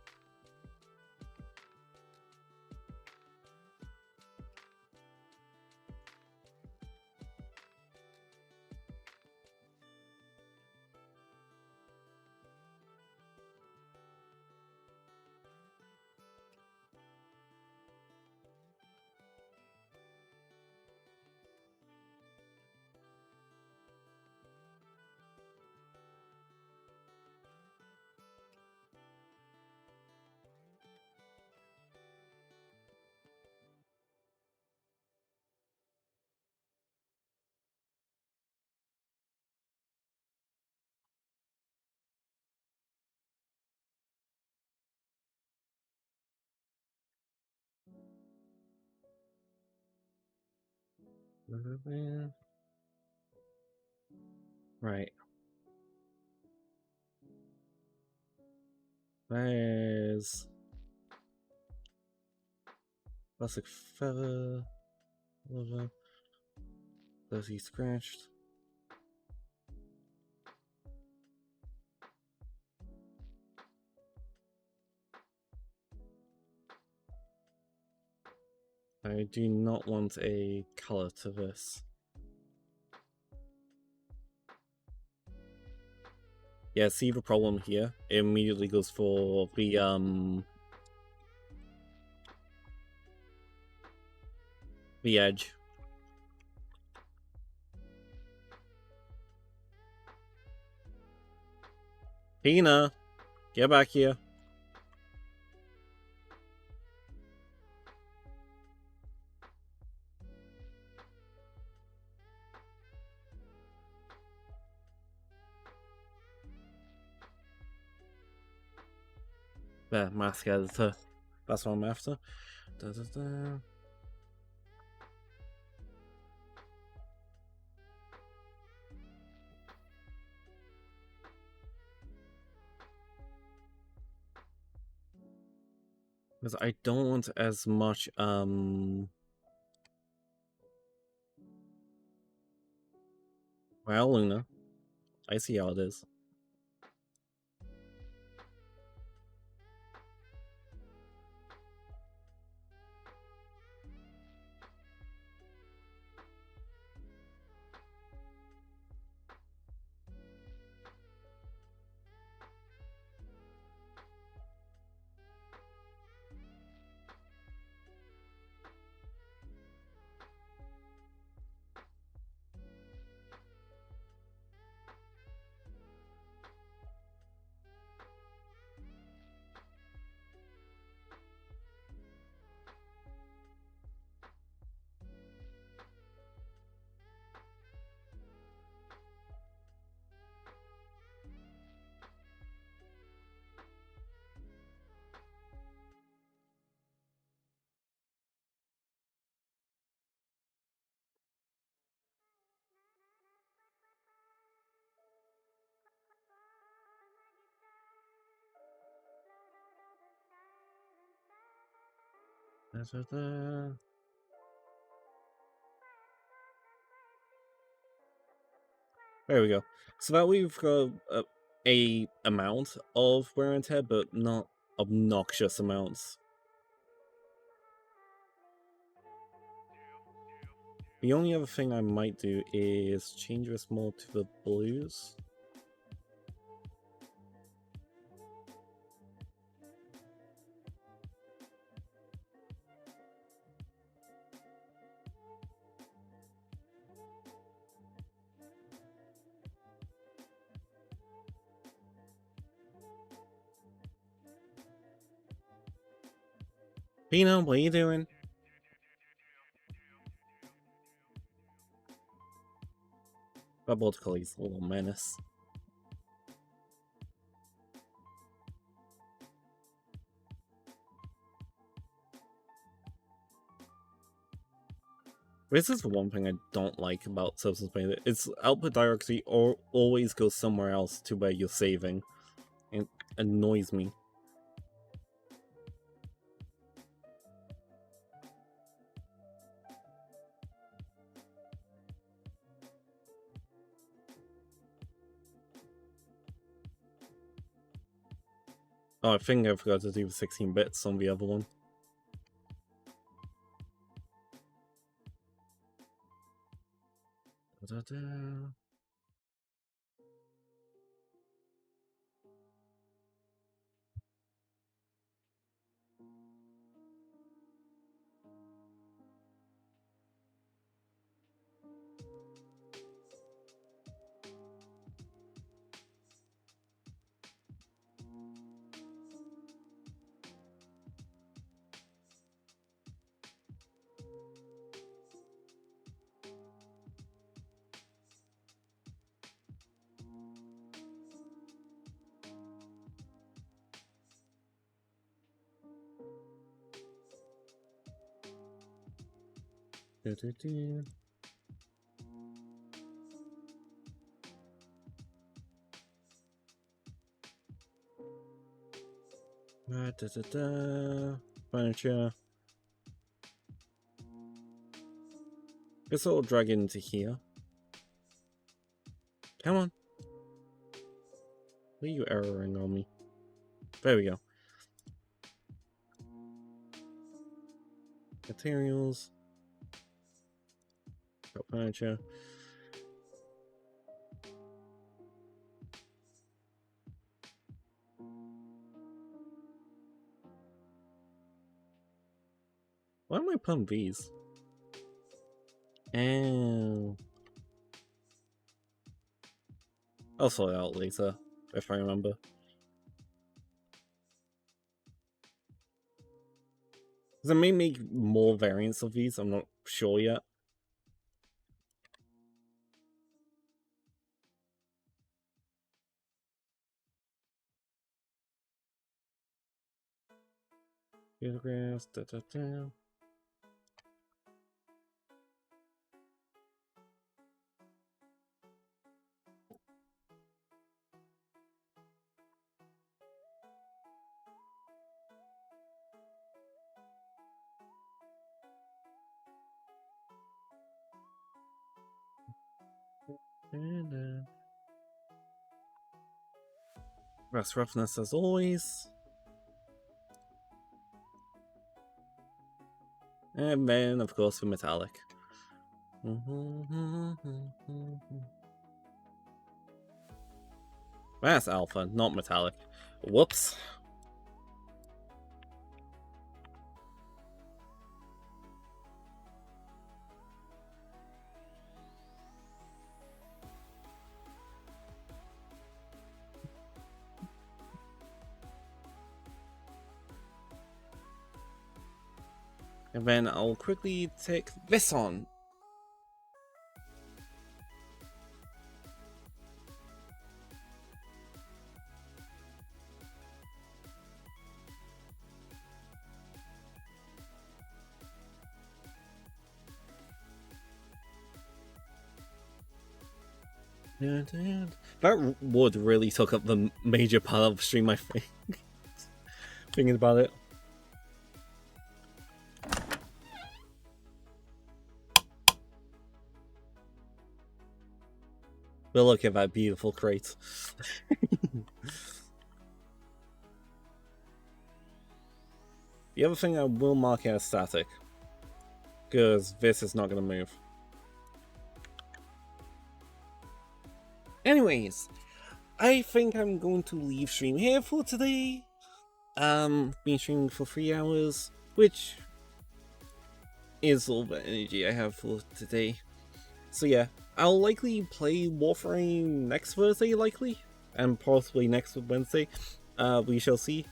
Right. There's plastic feather. Does he scratched? I do not want a color to this. Yeah, see the problem here? It immediately goes for the edge. Tina, get back here. There, mask editor. That's what I'm after. Da, da, da. Because I don't want as much well, Luna. I see how it is. Da-da-da. There we go. So that we've got a amount of wear and tear, but not obnoxious amounts. The only other thing I might do is change this more to the blues. Pino, what are you doing? That border collie's a little menace. This is the one thing I don't like about Substance Painter. Its output directly always goes somewhere else to where you're saving. It annoys me. Oh, I think I forgot to do 16 bits on the other one. Da-da-da. Da-da-da. Da-da-da. Furniture. Guess I'll drag it into here. Come on. Why are you erroring on me? There we go. Materials. Got furniture. Why am I putting these? Oh. I'll sort it out later, if I remember. Because I may make more variants of these, I'm not sure yet. Photographs, da-da-da. Rest roughness as always. And then, of course, the metallic. That's alpha, not metallic. Whoops. And then I'll quickly take this on. That wood really took up the major part of the stream, I think. Thinking about it. But look at that beautiful crate. The other thing I will mark as static, because this is not going to move. Anyways, I think I'm going to leave stream here for today. Been streaming for 3 hours, which is all the energy I have for today. So yeah, I'll likely play Warframe next Thursday, likely, and possibly next Wednesday. We shall see.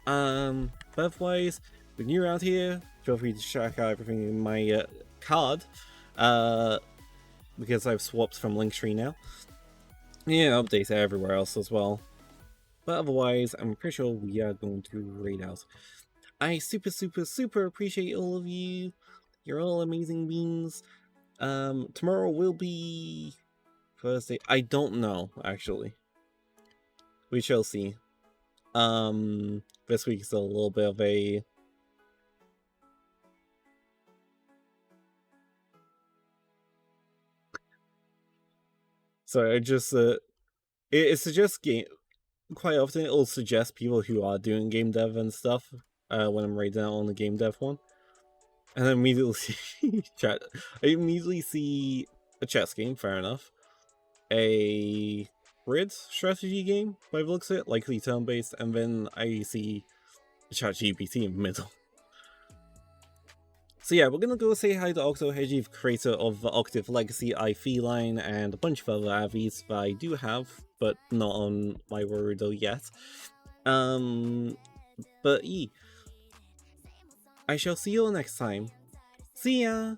But otherwise, if you're new around here, feel free to check out everything in my card, because I've swapped from Linktree now. Yeah, updates everywhere else as well. But otherwise, I'm pretty sure we are going to raid out. I super appreciate all of you. You're all amazing beings. Tomorrow will be Thursday. I don't know, actually. We shall see. This week is a little bit of a... Sorry, I just, it suggests game... Quite often it'll suggest people who are doing game dev and stuff, when I'm raiding out on the game dev one. And then immediately see chat. I immediately see a chess game, fair enough. A grid strategy game, by the looks of it, likely turn-based, and then I see ChatGPT in the middle. So yeah, we're gonna go say hi to Octohedge, creator of the Octave Legacy, iFeline, and a bunch of other avies that I do have, but not on my Warudo yet. But I shall see you all next time. See ya!